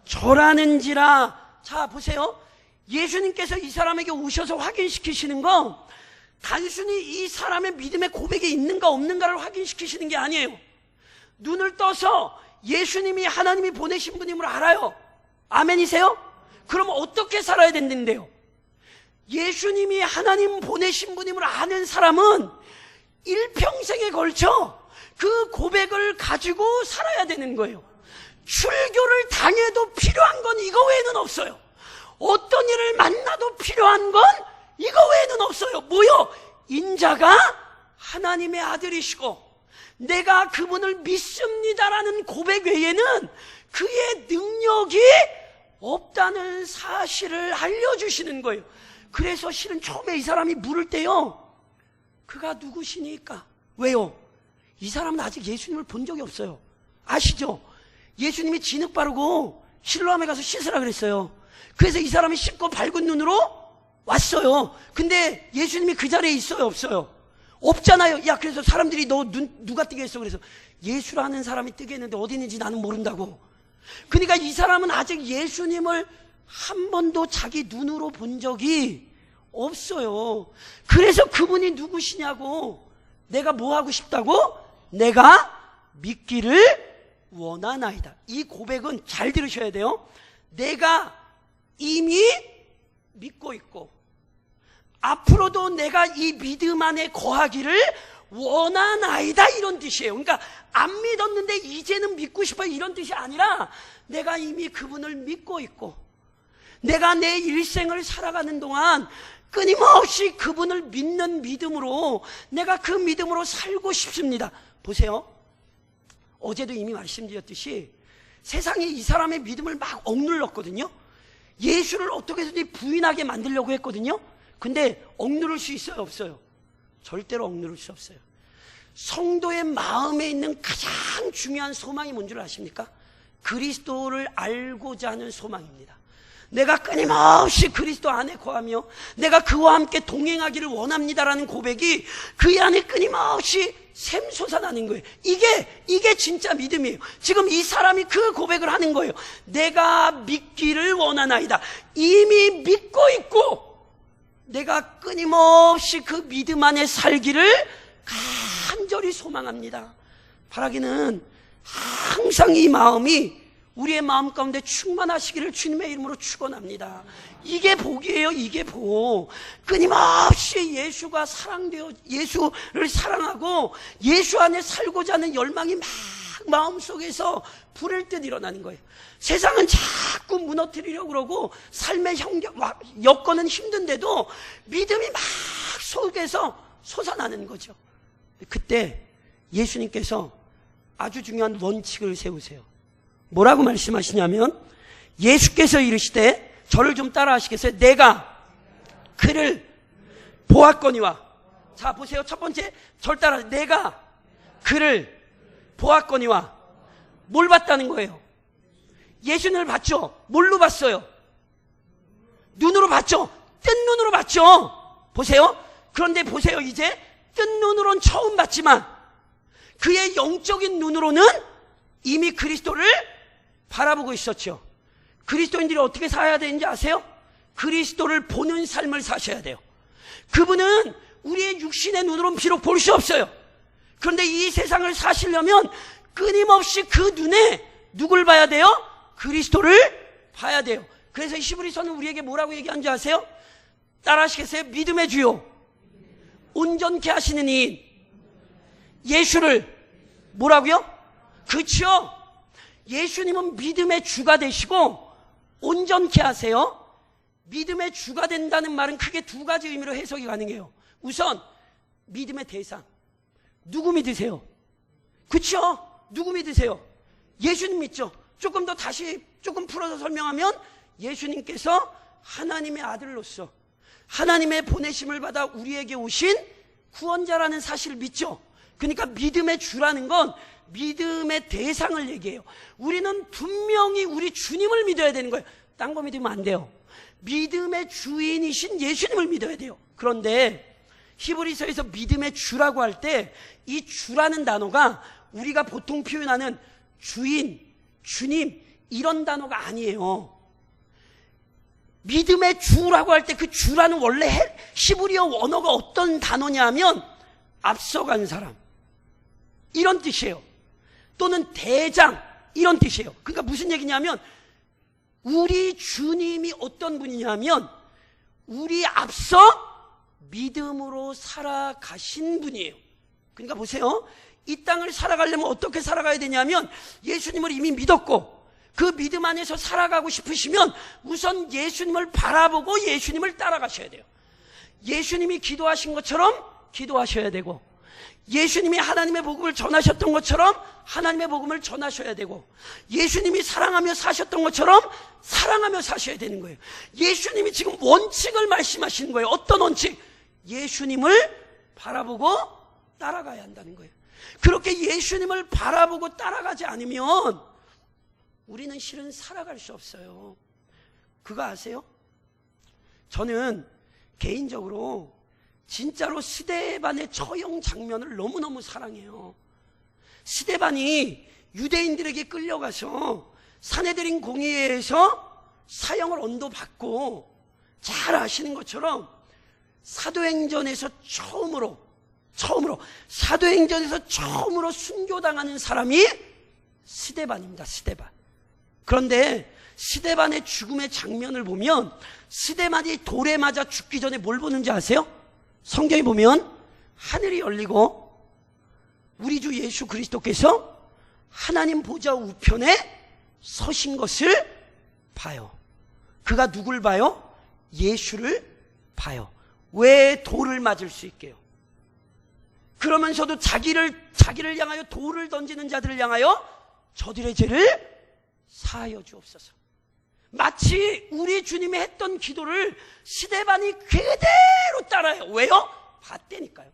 절하는지라. 자 보세요. 예수님께서 이 사람에게 오셔서 확인시키시는 건 단순히 이 사람의 믿음의 고백이 있는가 없는가를 확인시키시는 게 아니에요. 눈을 떠서 예수님이 하나님이 보내신 분임을 알아요. 아멘이세요? 그럼 어떻게 살아야 된다는데요? 예수님이 하나님 보내신 분임을 아는 사람은 일평생에 걸쳐 그 고백을 가지고 살아야 되는 거예요. 출교를 당해도 필요한 건 이거 외에는 없어요. 어떤 일을 만나도 필요한 건 이거 외에는 없어요. 뭐요? 인자가 하나님의 아들이시고 내가 그분을 믿습니다라는 고백 외에는 그의 능력이 없다는 사실을 알려주시는 거예요. 그래서 실은 처음에 이 사람이 물을 때요, 그가 누구시니까? 왜요? 이 사람은 아직 예수님을 본 적이 없어요. 아시죠? 예수님이 진흙 바르고 실로암에 가서 씻으라 그랬어요. 그래서 이 사람이 씻고 밝은 눈으로 왔어요. 근데 예수님이 그 자리에 있어요? 없어요? 없잖아요. 야, 그래서 사람들이 너 눈 누가 뜨게 했어? 그래서 예수라는 사람이 뜨게 했는데 어디 있는지 나는 모른다고. 그러니까 이 사람은 아직 예수님을 한 번도 자기 눈으로 본 적이 없어요. 그래서 그분이 누구시냐고, 내가 뭐 하고 싶다고? 내가 믿기를 원하나이다. 이 고백은 잘 들으셔야 돼요. 내가 이미 믿고 있고 앞으로도 내가 이 믿음 안에 거하기를 원하나이다 이런 뜻이에요. 그러니까 안 믿었는데 이제는 믿고 싶어요 이런 뜻이 아니라 내가 이미 그분을 믿고 있고 내가 내 일생을 살아가는 동안 끊임없이 그분을 믿는 믿음으로 내가 그 믿음으로 살고 싶습니다. 보세요. 어제도 이미 말씀드렸듯이 세상에 이 사람의 믿음을 막 억눌렀거든요. 예수를 어떻게든지 부인하게 만들려고 했거든요. 근데 억누를 수 있어요 없어요? 절대로 억누를 수 없어요. 성도의 마음에 있는 가장 중요한 소망이 뭔 줄 아십니까? 그리스도를 알고자 하는 소망입니다. 내가 끊임없이 그리스도 안에 거하며 내가 그와 함께 동행하기를 원합니다라는 고백이 그 안에 끊임없이 샘솟아나는 거예요. 이게 진짜 믿음이에요. 지금 이 사람이 그 고백을 하는 거예요. 내가 믿기를 원하나이다. 이미 믿고 있고 내가 끊임없이 그 믿음 안에 살기를 간절히 소망합니다. 바라기는 항상 이 마음이 우리의 마음 가운데 충만하시기를 주님의 이름으로 축원합니다. 이게 복이에요. 이게 복. 끊임없이 예수가 사랑되어 예수를 사랑하고 예수 안에 살고자 하는 열망이 막 마음속에서 불을 듯 일어나는 거예요. 세상은 자꾸 무너뜨리려고 그러고 삶의 여건은 힘든데도 믿음이 막 속에서 솟아나는 거죠. 그때 예수님께서 아주 중요한 원칙을 세우세요. 뭐라고 말씀하시냐면 예수께서 이르시되 저를 좀 따라 하시겠어요? 내가 그를 보았거니와. 자 보세요. 첫 번째 저를 따라 내가 그를 보았거니와. 뭘 봤다는 거예요? 예수님을 봤죠? 뭘로 봤어요? 눈으로 봤죠? 뜬 눈으로 봤죠? 보세요. 그런데 보세요. 이제 뜬 눈으로는 처음 봤지만 그의 영적인 눈으로는 이미 그리스도를 바라보고 있었죠. 그리스도인들이 어떻게 살아야 되는지 아세요? 그리스도를 보는 삶을 사셔야 돼요. 그분은 우리의 육신의 눈으로는 비록 볼 수 없어요. 그런데 이 세상을 사시려면 끊임없이 그 눈에 누굴 봐야 돼요? 그리스도를 봐야 돼요. 그래서 히브리서는 우리에게 뭐라고 얘기하는지 아세요? 따라 하시겠어요? 믿음의 주요 온전케 하시는 이인 예수를 뭐라고요? 그렇죠. 예수님은 믿음의 주가 되시고 온전케 하세요. 믿음의 주가 된다는 말은 크게 두 가지 의미로 해석이 가능해요. 우선 믿음의 대상. 누구 믿으세요? 그렇죠. 누구 믿으세요? 예수님 믿죠. 조금 더 다시 조금 풀어서 설명하면 예수님께서 하나님의 아들로서 하나님의 보내심을 받아 우리에게 오신 구원자라는 사실을 믿죠. 그러니까 믿음의 주라는 건 믿음의 대상을 얘기해요. 우리는 분명히 우리 주님을 믿어야 되는 거예요. 딴 거 믿으면 안 돼요. 믿음의 주인이신 예수님을 믿어야 돼요. 그런데 히브리서에서 믿음의 주라고 할 때 이 주라는 단어가 우리가 보통 표현하는 주인, 주님 이런 단어가 아니에요. 믿음의 주라고 할 때 그 주라는 원래 히브리어 원어가 어떤 단어냐 하면 앞서간 사람 이런 뜻이에요. 또는 대장 이런 뜻이에요. 그러니까 무슨 얘기냐면 우리 주님이 어떤 분이냐면 우리 앞서 믿음으로 살아가신 분이에요. 그러니까 보세요. 이 땅을 살아가려면 어떻게 살아가야 되냐면 예수님을 이미 믿었고 그 믿음 안에서 살아가고 싶으시면 우선 예수님을 바라보고 예수님을 따라가셔야 돼요. 예수님이 기도하신 것처럼 기도하셔야 되고 예수님이 하나님의 복음을 전하셨던 것처럼 하나님의 복음을 전하셔야 되고 예수님이 사랑하며 사셨던 것처럼 사랑하며 사셔야 되는 거예요. 예수님이 지금 원칙을 말씀하시는 거예요. 어떤 원칙? 예수님을 바라보고 따라가야 한다는 거예요. 그렇게 예수님을 바라보고 따라가지 않으면 우리는 실은 살아갈 수 없어요. 그거 아세요? 저는 개인적으로 진짜로 스데반의 처형 장면을 너무너무 사랑해요. 스데반이 유대인들에게 끌려가서 사내들인 공의회에서 사형을 언도받고 잘 아시는 것처럼 사도행전에서 처음으로 순교당하는 사람이 스데반입니다. 스데반. 그런데 스데반의 죽음의 장면을 보면 스데반이 돌에 맞아 죽기 전에 뭘 보는지 아세요? 성경에 보면 하늘이 열리고 우리 주 예수 그리스도께서 하나님 보좌 우편에 서신 것을 봐요. 그가 누굴 봐요? 예수를 봐요. 왜 돌을 맞을 수 있게요? 그러면서도 자기를 향하여 돌을 던지는 자들을 향하여 저들의 죄를 사하여 주옵소서. 마치 우리 주님이 했던 기도를 스데반이 그대로 따라요. 왜요? 봤다니까요.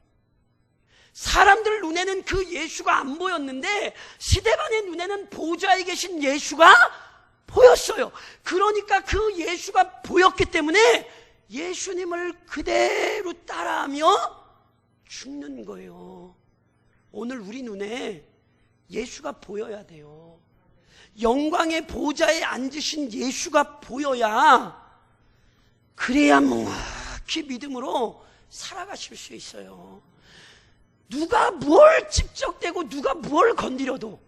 사람들 눈에는 그 예수가 안 보였는데 스데반의 눈에는 보좌에 계신 예수가 보였어요. 그러니까 그 예수가 보였기 때문에 예수님을 그대로 따라하며 죽는 거예요. 오늘 우리 눈에 예수가 보여야 돼요. 영광의 보좌에 앉으신 예수가 보여야, 그래야 묵묵히 믿음으로 살아가실 수 있어요. 누가 뭘 집적대고 누가 뭘 건드려도,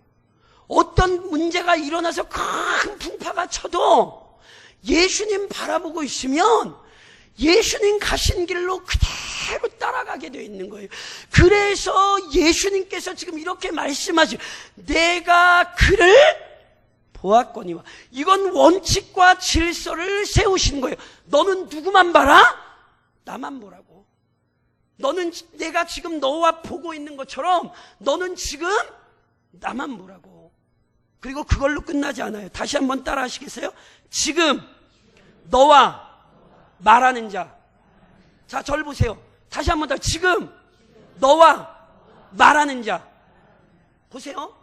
어떤 문제가 일어나서 큰 풍파가 쳐도 예수님 바라보고 있으면 예수님 가신 길로 그대로 따라가게 되어 있는 거예요. 그래서 예수님께서 지금 이렇게 말씀하시죠. 내가 그를 보았거니와. 이건 원칙과 질서를 세우신 거예요. 너는 누구만 봐라? 나만 보라고. 너는 내가 지금 너와 보고 있는 것처럼 너는 지금 나만 보라고. 그리고 그걸로 끝나지 않아요. 다시 한번 따라 하시겠어요? 지금 너와 말하는 자. 자, 저를 보세요. 다시 한번 더. 지금 너와 말하는 자. 보세요.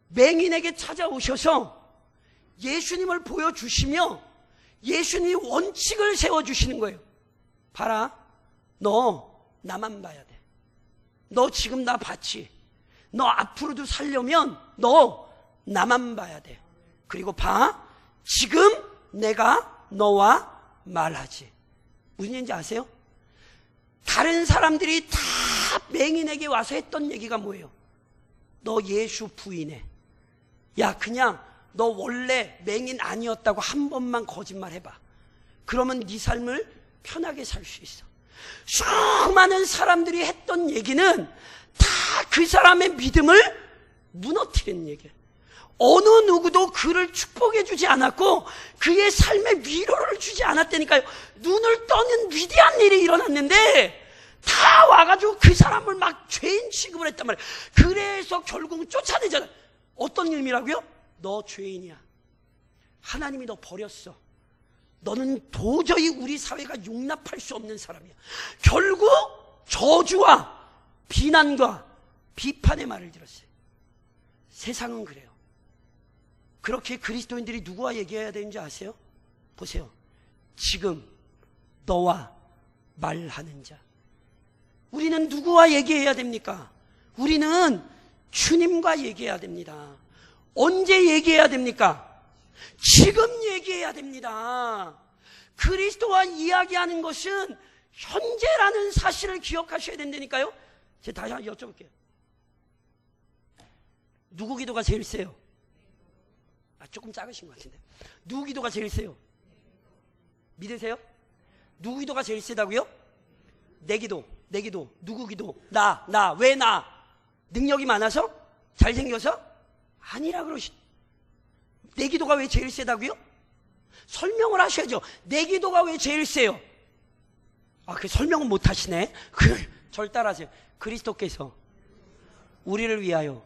맹인에게 찾아오셔서 예수님을 보여주시며 예수님이 원칙을 세워주시는 거예요. 봐라, 너 나만 봐야 돼. 너 지금 나 봤지? 너 앞으로도 살려면 너 나만 봐야 돼. 그리고 봐, 지금 내가 너와 말하지. 무슨 얘기인지 아세요? 다른 사람들이 다 맹인에게 와서 했던 얘기가 뭐예요? 너 예수 부인해. 야, 그냥 너 원래 맹인 아니었다고 한 번만 거짓말 해봐. 그러면 네 삶을 편하게 살 수 있어. 수많은 사람들이 했던 얘기는 다 그 사람의 믿음을 무너뜨리는 얘기예요. 어느 누구도 그를 축복해 주지 않았고 그의 삶에 위로를 주지 않았다니까요. 눈을 떠는 위대한 일이 일어났는데 다 와가지고 그 사람을 막 죄인 취급을 했단 말이에요. 그래서 결국은 쫓아내잖아요. 어떤 의미라고요? 너 죄인이야. 하나님이 너 버렸어. 너는 도저히 우리 사회가 용납할 수 없는 사람이야. 결국 저주와 비난과 비판의 말을 들었어요. 세상은 그래요. 그렇게 그리스도인들이 누구와 얘기해야 되는지 아세요? 보세요. 지금 너와 말하는 자. 우리는 누구와 얘기해야 됩니까? 우리는 주님과 얘기해야 됩니다. 언제 얘기해야 됩니까? 지금 얘기해야 됩니다. 그리스도와 이야기하는 것은 현재라는 사실을 기억하셔야 된다니까요. 제가 다시 한번 여쭤볼게요. 누구 기도가 제일 세요? 조금 작으신 것 같은데. 누구 기도가 제일 세요? 믿으세요? 누구 기도가 제일 세다고요? 내 기도. 누구 기도? 나. 왜 나? 능력이 많아서? 잘생겨서? 아니라 내 기도가 왜 제일 세다고요? 설명을 하셔야죠. 내 기도가 왜 제일 세요? 그 설명은 못 하시네. 절 따라하세요. 그리스도께서 우리를 위하여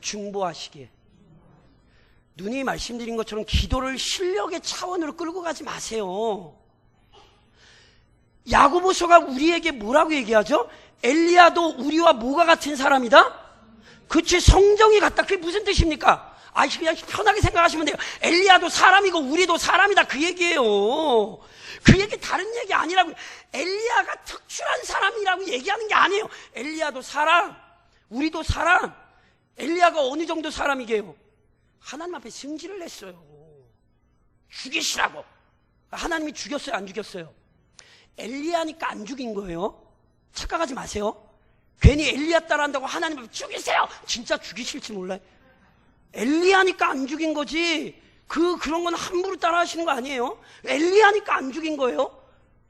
중보하시기에. 누님이 말씀드린 것처럼 기도를 실력의 차원으로 끌고 가지 마세요. 야고보서가 우리에게 뭐라고 얘기하죠? 엘리야도 우리와 뭐가 같은 사람이다? 그치, 성정이 같다. 그게 무슨 뜻입니까? 그냥 편하게 생각하시면 돼요. 엘리야도 사람이고 우리도 사람이다, 그 얘기예요. 그 얘기 다른 얘기 아니라고요. 엘리야가 특출한 사람이라고 얘기하는 게 아니에요. 엘리야도 사람, 우리도 사람. 엘리야가 어느 정도 사람이게요? 하나님 앞에 승질을 냈어요. 죽이시라고. 하나님이 죽였어요, 안 죽였어요? 엘리야니까 안 죽인 거예요. 착각하지 마세요. 괜히 엘리야 따라한다고 하나님 앞에 죽이세요, 진짜 죽이실지 몰라요. 엘리야니까 안 죽인 거지, 그런 건 함부로 따라 하시는 거 아니에요. 엘리야니까 안 죽인 거예요.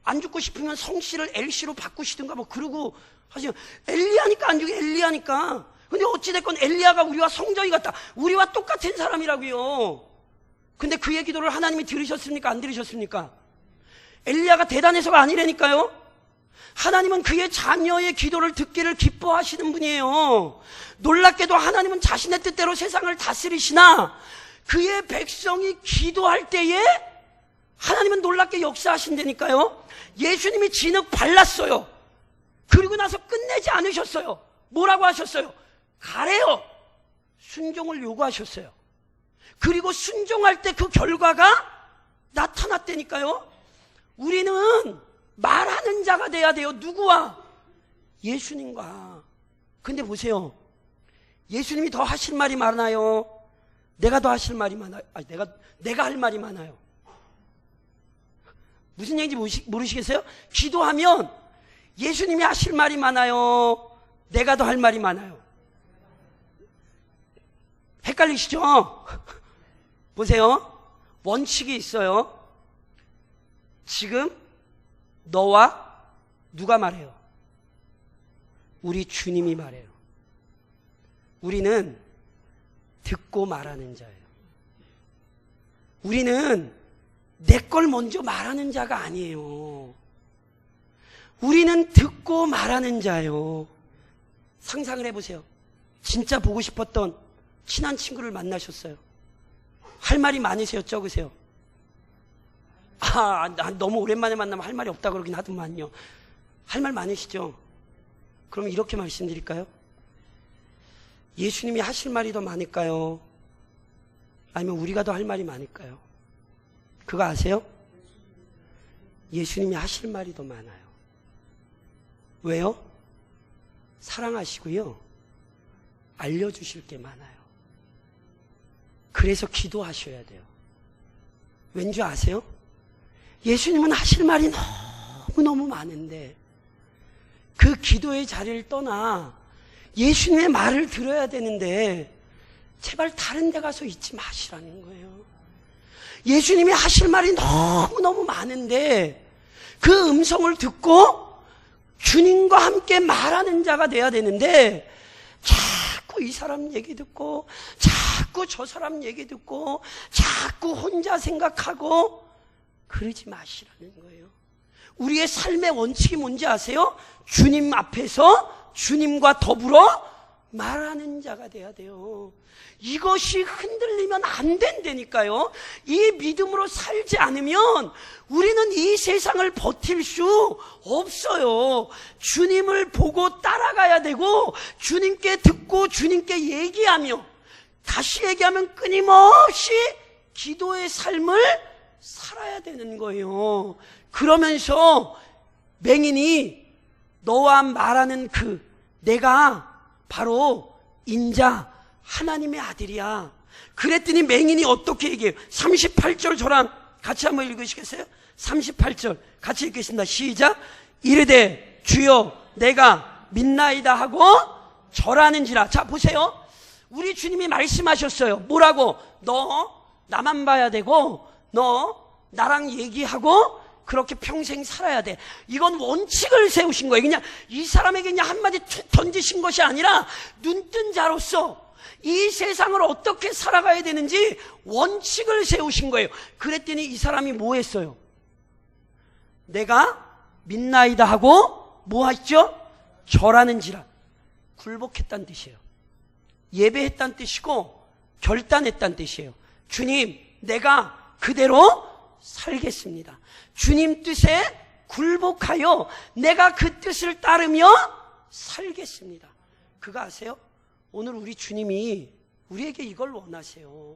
안 죽고 싶으면 성씨를 엘씨로 바꾸시든가 뭐 그러고 하시면, 엘리야니까 안 죽여, 엘리야니까. 근데 어찌됐건 엘리야가 우리와 성정이 같다. 우리와 똑같은 사람이라고요. 근데 그의 기도를 하나님이 들으셨습니까? 안 들으셨습니까? 엘리야가 대단해서가 아니라니까요. 하나님은 그의 자녀의 기도를 듣기를 기뻐하시는 분이에요. 놀랍게도 하나님은 자신의 뜻대로 세상을 다스리시나 그의 백성이 기도할 때에 하나님은 놀랍게 역사하신다니까요. 예수님이 진흙 발랐어요. 그리고 나서 끝내지 않으셨어요. 뭐라고 하셨어요? 가래요. 순종을 요구하셨어요. 그리고 순종할 때 그 결과가 나타났다니까요. 우리는 말하는 자가 돼야 돼요. 누구와? 예수님과. 근데 보세요. 예수님이 더 하실 말이 많아요? 내가 더 하실 말이 많아요? 아니, 내가 할 말이 많아요. 무슨 얘기인지 모르시겠어요? 기도하면 예수님이 하실 말이 많아요? 내가 더 할 말이 많아요? 헷갈리시죠? 보세요. 원칙이 있어요. 지금 너와 누가 말해요? 우리 주님이 말해요. 우리는 듣고 말하는 자예요. 우리는 내 걸 먼저 말하는 자가 아니에요. 우리는 듣고 말하는 자예요. 상상을 해보세요. 진짜 보고 싶었던 친한 친구를 만나셨어요. 할 말이 많으세요? 적으세요? 너무 오랜만에 만나면 할 말이 없다 그러긴 하더만요. 할 말 많으시죠? 그럼 이렇게 말씀드릴까요? 예수님이 하실 말이 더 많을까요? 아니면 우리가 더 할 말이 많을까요? 그거 아세요? 예수님이 하실 말이 더 많아요. 왜요? 사랑하시고요. 알려주실 게 많아요. 그래서 기도하셔야 돼요. 왠지 아세요? 예수님은 하실 말이 너무너무 많은데 그 기도의 자리를 떠나 예수님의 말을 들어야 되는데 제발 다른 데 가서 잊지 마시라는 거예요. 예수님이 하실 말이 너무너무 많은데 그 음성을 듣고 주님과 함께 말하는 자가 돼야 되는데 자꾸 이 사람 얘기 듣고 자꾸 저 사람 얘기 듣고 자꾸 혼자 생각하고 그러지 마시라는 거예요. 우리의 삶의 원칙이 뭔지 아세요? 주님 앞에서 주님과 더불어 말하는 자가 돼야 돼요. 이것이 흔들리면 안 된다니까요. 이 믿음으로 살지 않으면 우리는 이 세상을 버틸 수 없어요. 주님을 보고 따라가야 되고 주님께 듣고 주님께 얘기하며 다시 얘기하면 끊임없이 기도의 삶을 살아야 되는 거예요. 그러면서 맹인이 너와 말하는 내가 바로 인자 하나님의 아들이야. 그랬더니 맹인이 어떻게 얘기해요? 38절 저랑 같이 한번 읽으시겠어요? 38절 같이 읽겠습니다. 시작. 이르되 주여 내가 믿나이다 하고 절하는지라. 자 보세요. 우리 주님이 말씀하셨어요. 뭐라고? 너 나만 봐야 되고 너 나랑 얘기하고 그렇게 평생 살아야 돼. 이건 원칙을 세우신 거예요. 그냥 이 사람에게 그냥 한마디 툭 던지신 것이 아니라 눈뜬 자로서 이 세상을 어떻게 살아가야 되는지 원칙을 세우신 거예요. 그랬더니 이 사람이 뭐 했어요? 내가 믿나이다 하고 뭐 했죠? 절하는지라. 굴복했다는 뜻이에요. 예배했다는 뜻이고 결단했다는 뜻이에요. 주님, 내가 그대로 살겠습니다. 주님 뜻에 굴복하여 내가 그 뜻을 따르며 살겠습니다. 그거 아세요? 오늘 우리 주님이 우리에게 이걸 원하세요.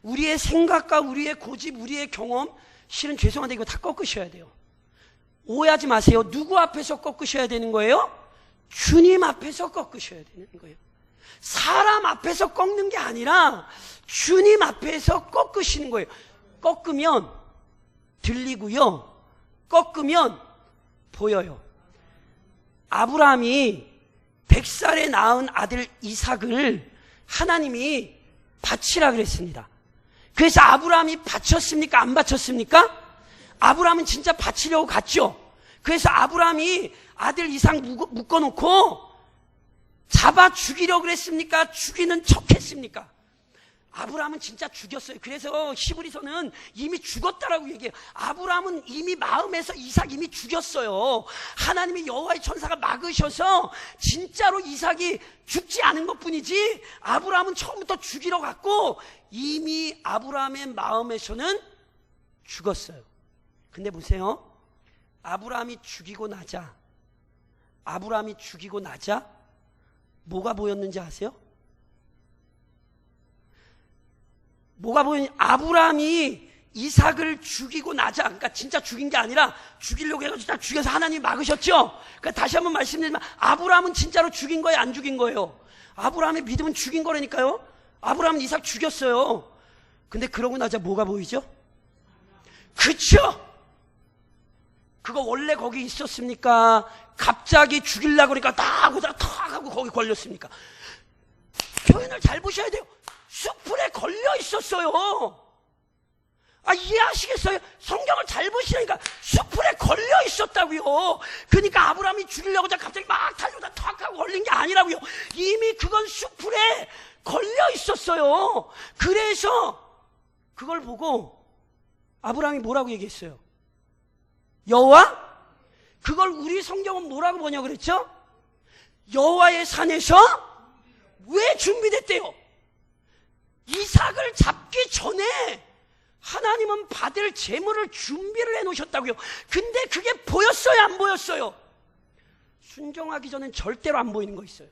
우리의 생각과 우리의 고집, 우리의 경험, 실은 죄송한데 이거 다 꺾으셔야 돼요. 오해하지 마세요. 누구 앞에서 꺾으셔야 되는 거예요? 주님 앞에서 꺾으셔야 되는 거예요. 사람 앞에서 꺾는 게 아니라 주님 앞에서 꺾으시는 거예요. 꺾으면 들리고요. 꺾으면 보여요. 아브라함이 100살에 낳은 아들 이삭을 하나님이 바치라 그랬습니다. 그래서 아브라함이 바쳤습니까? 안 바쳤습니까? 아브라함은 진짜 바치려고 갔죠. 그래서 아브라함이 아들 이삭 묶어놓고 잡아 죽이려고 그랬습니까? 죽이는 척 했습니까? 아브라함은 진짜 죽였어요. 그래서 히브리서는 이미 죽었다라고 얘기해요. 아브라함은 이미 마음에서 이삭 이미 죽였어요. 하나님이 여호와의 천사가 막으셔서 진짜로 이삭이 죽지 않은 것뿐이지 아브라함은 처음부터 죽이러 갔고 이미 아브라함의 마음에서는 죽었어요. 근데 보세요. 아브라함이 죽이고 나자 뭐가 보였는지 아세요? 뭐가 보이냐? 아브라함이 이삭을 죽이고 나자, 그러니까 진짜 죽인 게 아니라 죽이려고 해가지고 죽여서 하나님이 막으셨죠? 그러니까 다시 한번 말씀드리면 아브라함은 진짜로 죽인 거예요? 안 죽인 거예요? 아브라함의 믿음은 죽인 거라니까요? 아브라함은 이삭 죽였어요. 근데 그러고 나자 뭐가 보이죠? 그쵸? 그거 원래 거기 있었습니까? 갑자기 죽이려고 그러니까 딱 하고 거기 걸렸습니까? 표현을 잘 보셔야 돼요. 숲풀에 걸려 있었어요. 이해하시겠어요? 성경을 잘 보시라니까. 숲풀에 걸려 있었다고요. 그러니까 아브라함이 죽이려고 갑자기 막 달려다 탁 하고 걸린 게 아니라고요. 이미 그건 숲풀에 걸려 있었어요. 그래서 그걸 보고 아브라함이 뭐라고 얘기했어요? 여호와? 그걸 우리 성경은 뭐라고 번역을 그랬죠? 여호와의 산에서 왜 준비됐대요? 이삭을 잡기 전에 하나님은 받을 재물을 준비를 해놓으셨다고요. 근데 그게 보였어요? 안 보였어요? 순종하기 전엔 절대로 안 보이는 거 있어요.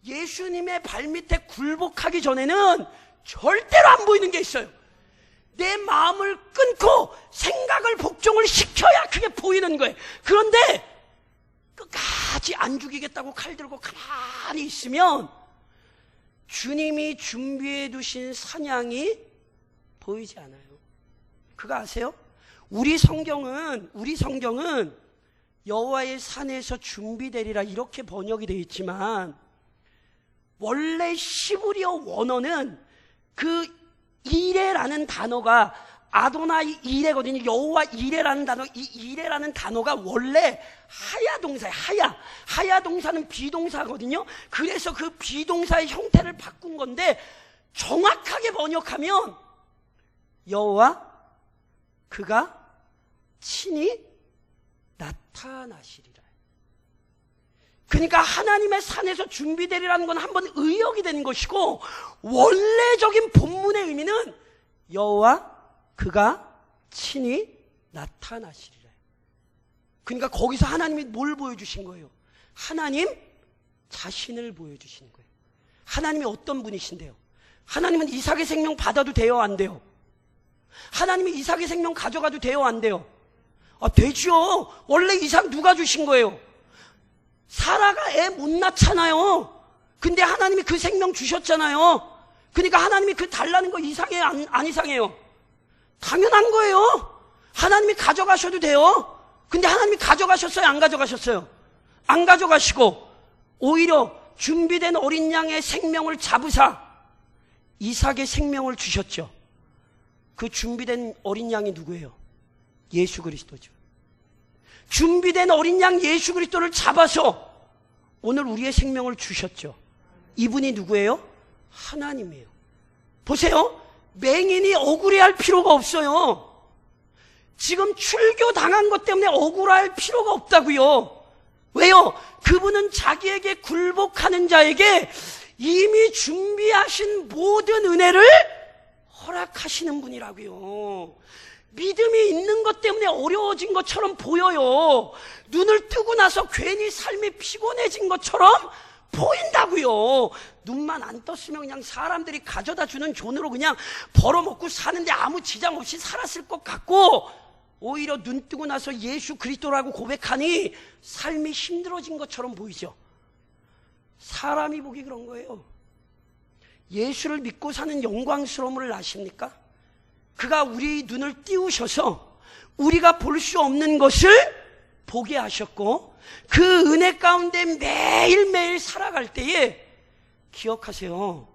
예수님의 발밑에 굴복하기 전에는 절대로 안 보이는 게 있어요. 내 마음을 끊고 생각을 복종을 시켜야 그게 보이는 거예요. 그런데 끝까지 안 죽이겠다고 칼 들고 가만히 있으면 주님이 준비해 두신 사냥이 보이지 않아요. 그거 아세요? 우리 성경은 여호와의 산에서 준비되리라 이렇게 번역이 되어 있지만 원래 시브리어 원어는 그 이레라는 단어가 아도나이 이레거든요. 여호와 이레라는 단어, 이 이레라는 단어가 원래 하야 동사예요. 하야 동사는 비동사거든요. 그래서 그 비동사의 형태를 바꾼 건데 정확하게 번역하면 여호와 그가 친히 나타나시리라. 그러니까 하나님의 산에서 준비되리라는 건 한번 의역이 되는 것이고 원래적인 본문의 의미는 여호와 그가 친히 나타나시리라. 그러니까 거기서 하나님이 뭘 보여주신 거예요? 하나님 자신을 보여주시는 거예요. 하나님이 어떤 분이신데요? 하나님은 이삭의 생명 받아도 돼요? 안 돼요? 하나님이 이삭의 생명 가져가도 돼요? 안 돼요? 되죠. 원래 이삭 누가 주신 거예요? 사라가 애 못 낳잖아요. 근데 하나님이 그 생명 주셨잖아요. 그러니까 하나님이 그 달라는 거 이상해요? 안 이상해요? 당연한 거예요. 하나님이 가져가셔도 돼요. 근데 하나님이 가져가셨어요? 안 가져가셨어요? 안 가져가시고 오히려 준비된 어린 양의 생명을 잡으사 이삭의 생명을 주셨죠. 그 준비된 어린 양이 누구예요? 예수 그리스도죠. 준비된 어린 양 예수 그리스도를 잡아서 오늘 우리의 생명을 주셨죠. 이분이 누구예요? 하나님이에요. 보세요. 맹인이 억울해할 필요가 없어요. 지금 출교당한 것 때문에 억울할 필요가 없다고요. 왜요? 그분은 자기에게 굴복하는 자에게 이미 준비하신 모든 은혜를 허락하시는 분이라고요. 믿음이 있는 것 때문에 어려워진 것처럼 보여요. 눈을 뜨고 나서 괜히 삶이 피곤해진 것처럼 보인다고요. 눈만 안 떴으면 그냥 사람들이 가져다 주는 존으로 그냥 벌어먹고 사는데 아무 지장 없이 살았을 것 같고 오히려 눈 뜨고 나서 예수 그리스도라고 고백하니 삶이 힘들어진 것처럼 보이죠. 사람이 보기 그런 거예요. 예수를 믿고 사는 영광스러움을 아십니까? 그가 우리 눈을 띄우셔서 우리가 볼 수 없는 것을 보게 하셨고 그 은혜 가운데 매일매일 살아갈 때에 기억하세요.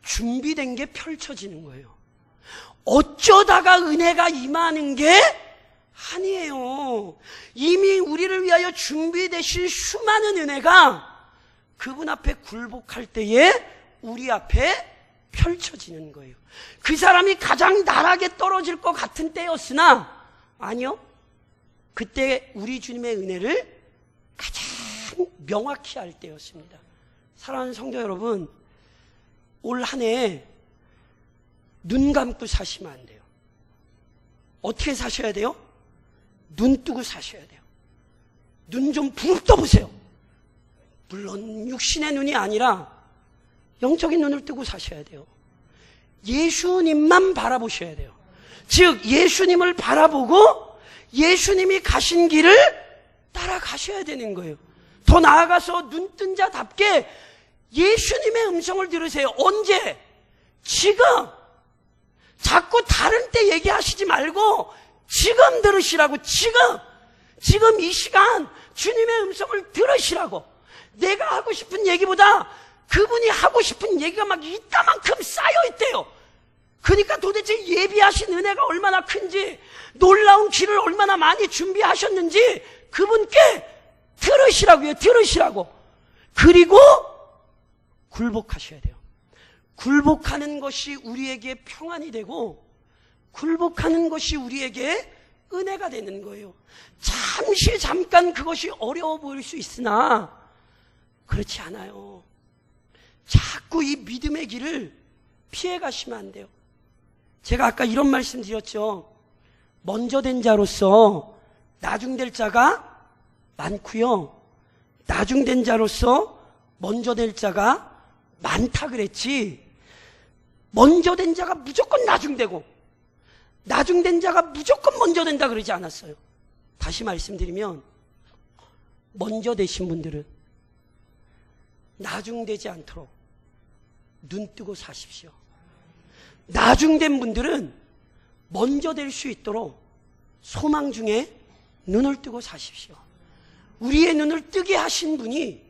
준비된 게 펼쳐지는 거예요. 어쩌다가 은혜가 임하는 게 아니에요. 이미 우리를 위하여 준비되신 수많은 은혜가 그분 앞에 굴복할 때에 우리 앞에 펼쳐지는 거예요. 그 사람이 가장 나락에 떨어질 것 같은 때였으나 아니요. 그때 우리 주님의 은혜를 가장 명확히 알 때였습니다. 사랑하는 성도 여러분, 올 한 해 눈 감고 사시면 안 돼요. 어떻게 사셔야 돼요? 눈 뜨고 사셔야 돼요. 눈 좀 부릅떠 보세요. 물론 육신의 눈이 아니라 영적인 눈을 뜨고 사셔야 돼요. 예수님만 바라보셔야 돼요. 즉 예수님을 바라보고 예수님이 가신 길을 따라가셔야 되는 거예요. 더 나아가서 눈뜬 자답게 예수님의 음성을 들으세요. 언제? 지금. 자꾸 다른 때 얘기하시지 말고 지금 들으시라고. 지금 이 시간 주님의 음성을 들으시라고. 내가 하고 싶은 얘기보다 그분이 하고 싶은 얘기가 막 이따만큼 쌓여있대요. 그러니까 도대체 예비하신 은혜가 얼마나 큰지, 놀라운 길을 얼마나 많이 준비하셨는지 그분께 들으시라고요. 들으시라고. 그리고 굴복하셔야 돼요. 굴복하는 것이 우리에게 평안이 되고 굴복하는 것이 우리에게 은혜가 되는 거예요. 잠깐 그것이 어려워 보일 수 있으나 그렇지 않아요. 자꾸 이 믿음의 길을 피해 가시면 안 돼요. 제가 아까 이런 말씀 드렸죠. 먼저 된 자로서 나중될 자가 많고요. 나중된 자로서 먼저 될 자가 많다 그랬지. 먼저 된 자가 무조건 나중되고 나중된 자가 무조건 먼저 된다 그러지 않았어요. 다시 말씀드리면 먼저 되신 분들은 나중되지 않도록 눈 뜨고 사십시오. 나중된 분들은 먼저 될 수 있도록 소망 중에 눈을 뜨고 사십시오. 우리의 눈을 뜨게 하신 분이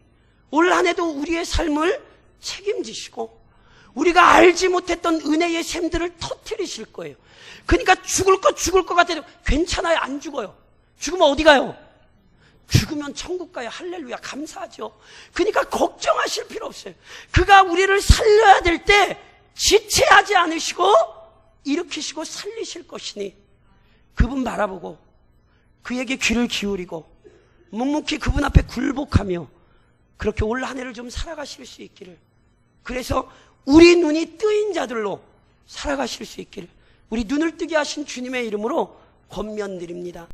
올 한 해도 우리의 삶을 책임지시고 우리가 알지 못했던 은혜의 샘들을 터뜨리실 거예요. 그러니까 죽을 것 같아도 괜찮아요. 안 죽어요. 죽으면 어디 가요? 죽으면 천국 가요. 할렐루야. 감사하죠. 그러니까 걱정하실 필요 없어요. 그가 우리를 살려야 될 때 지체하지 않으시고 일으키시고 살리실 것이니 그분 바라보고 그에게 귀를 기울이고 묵묵히 그분 앞에 굴복하며 그렇게 올 한 해를 좀 살아가실 수 있기를, 그래서 우리 눈이 뜨인 자들로 살아가실 수 있기를 우리 눈을 뜨게 하신 주님의 이름으로 권면드립니다.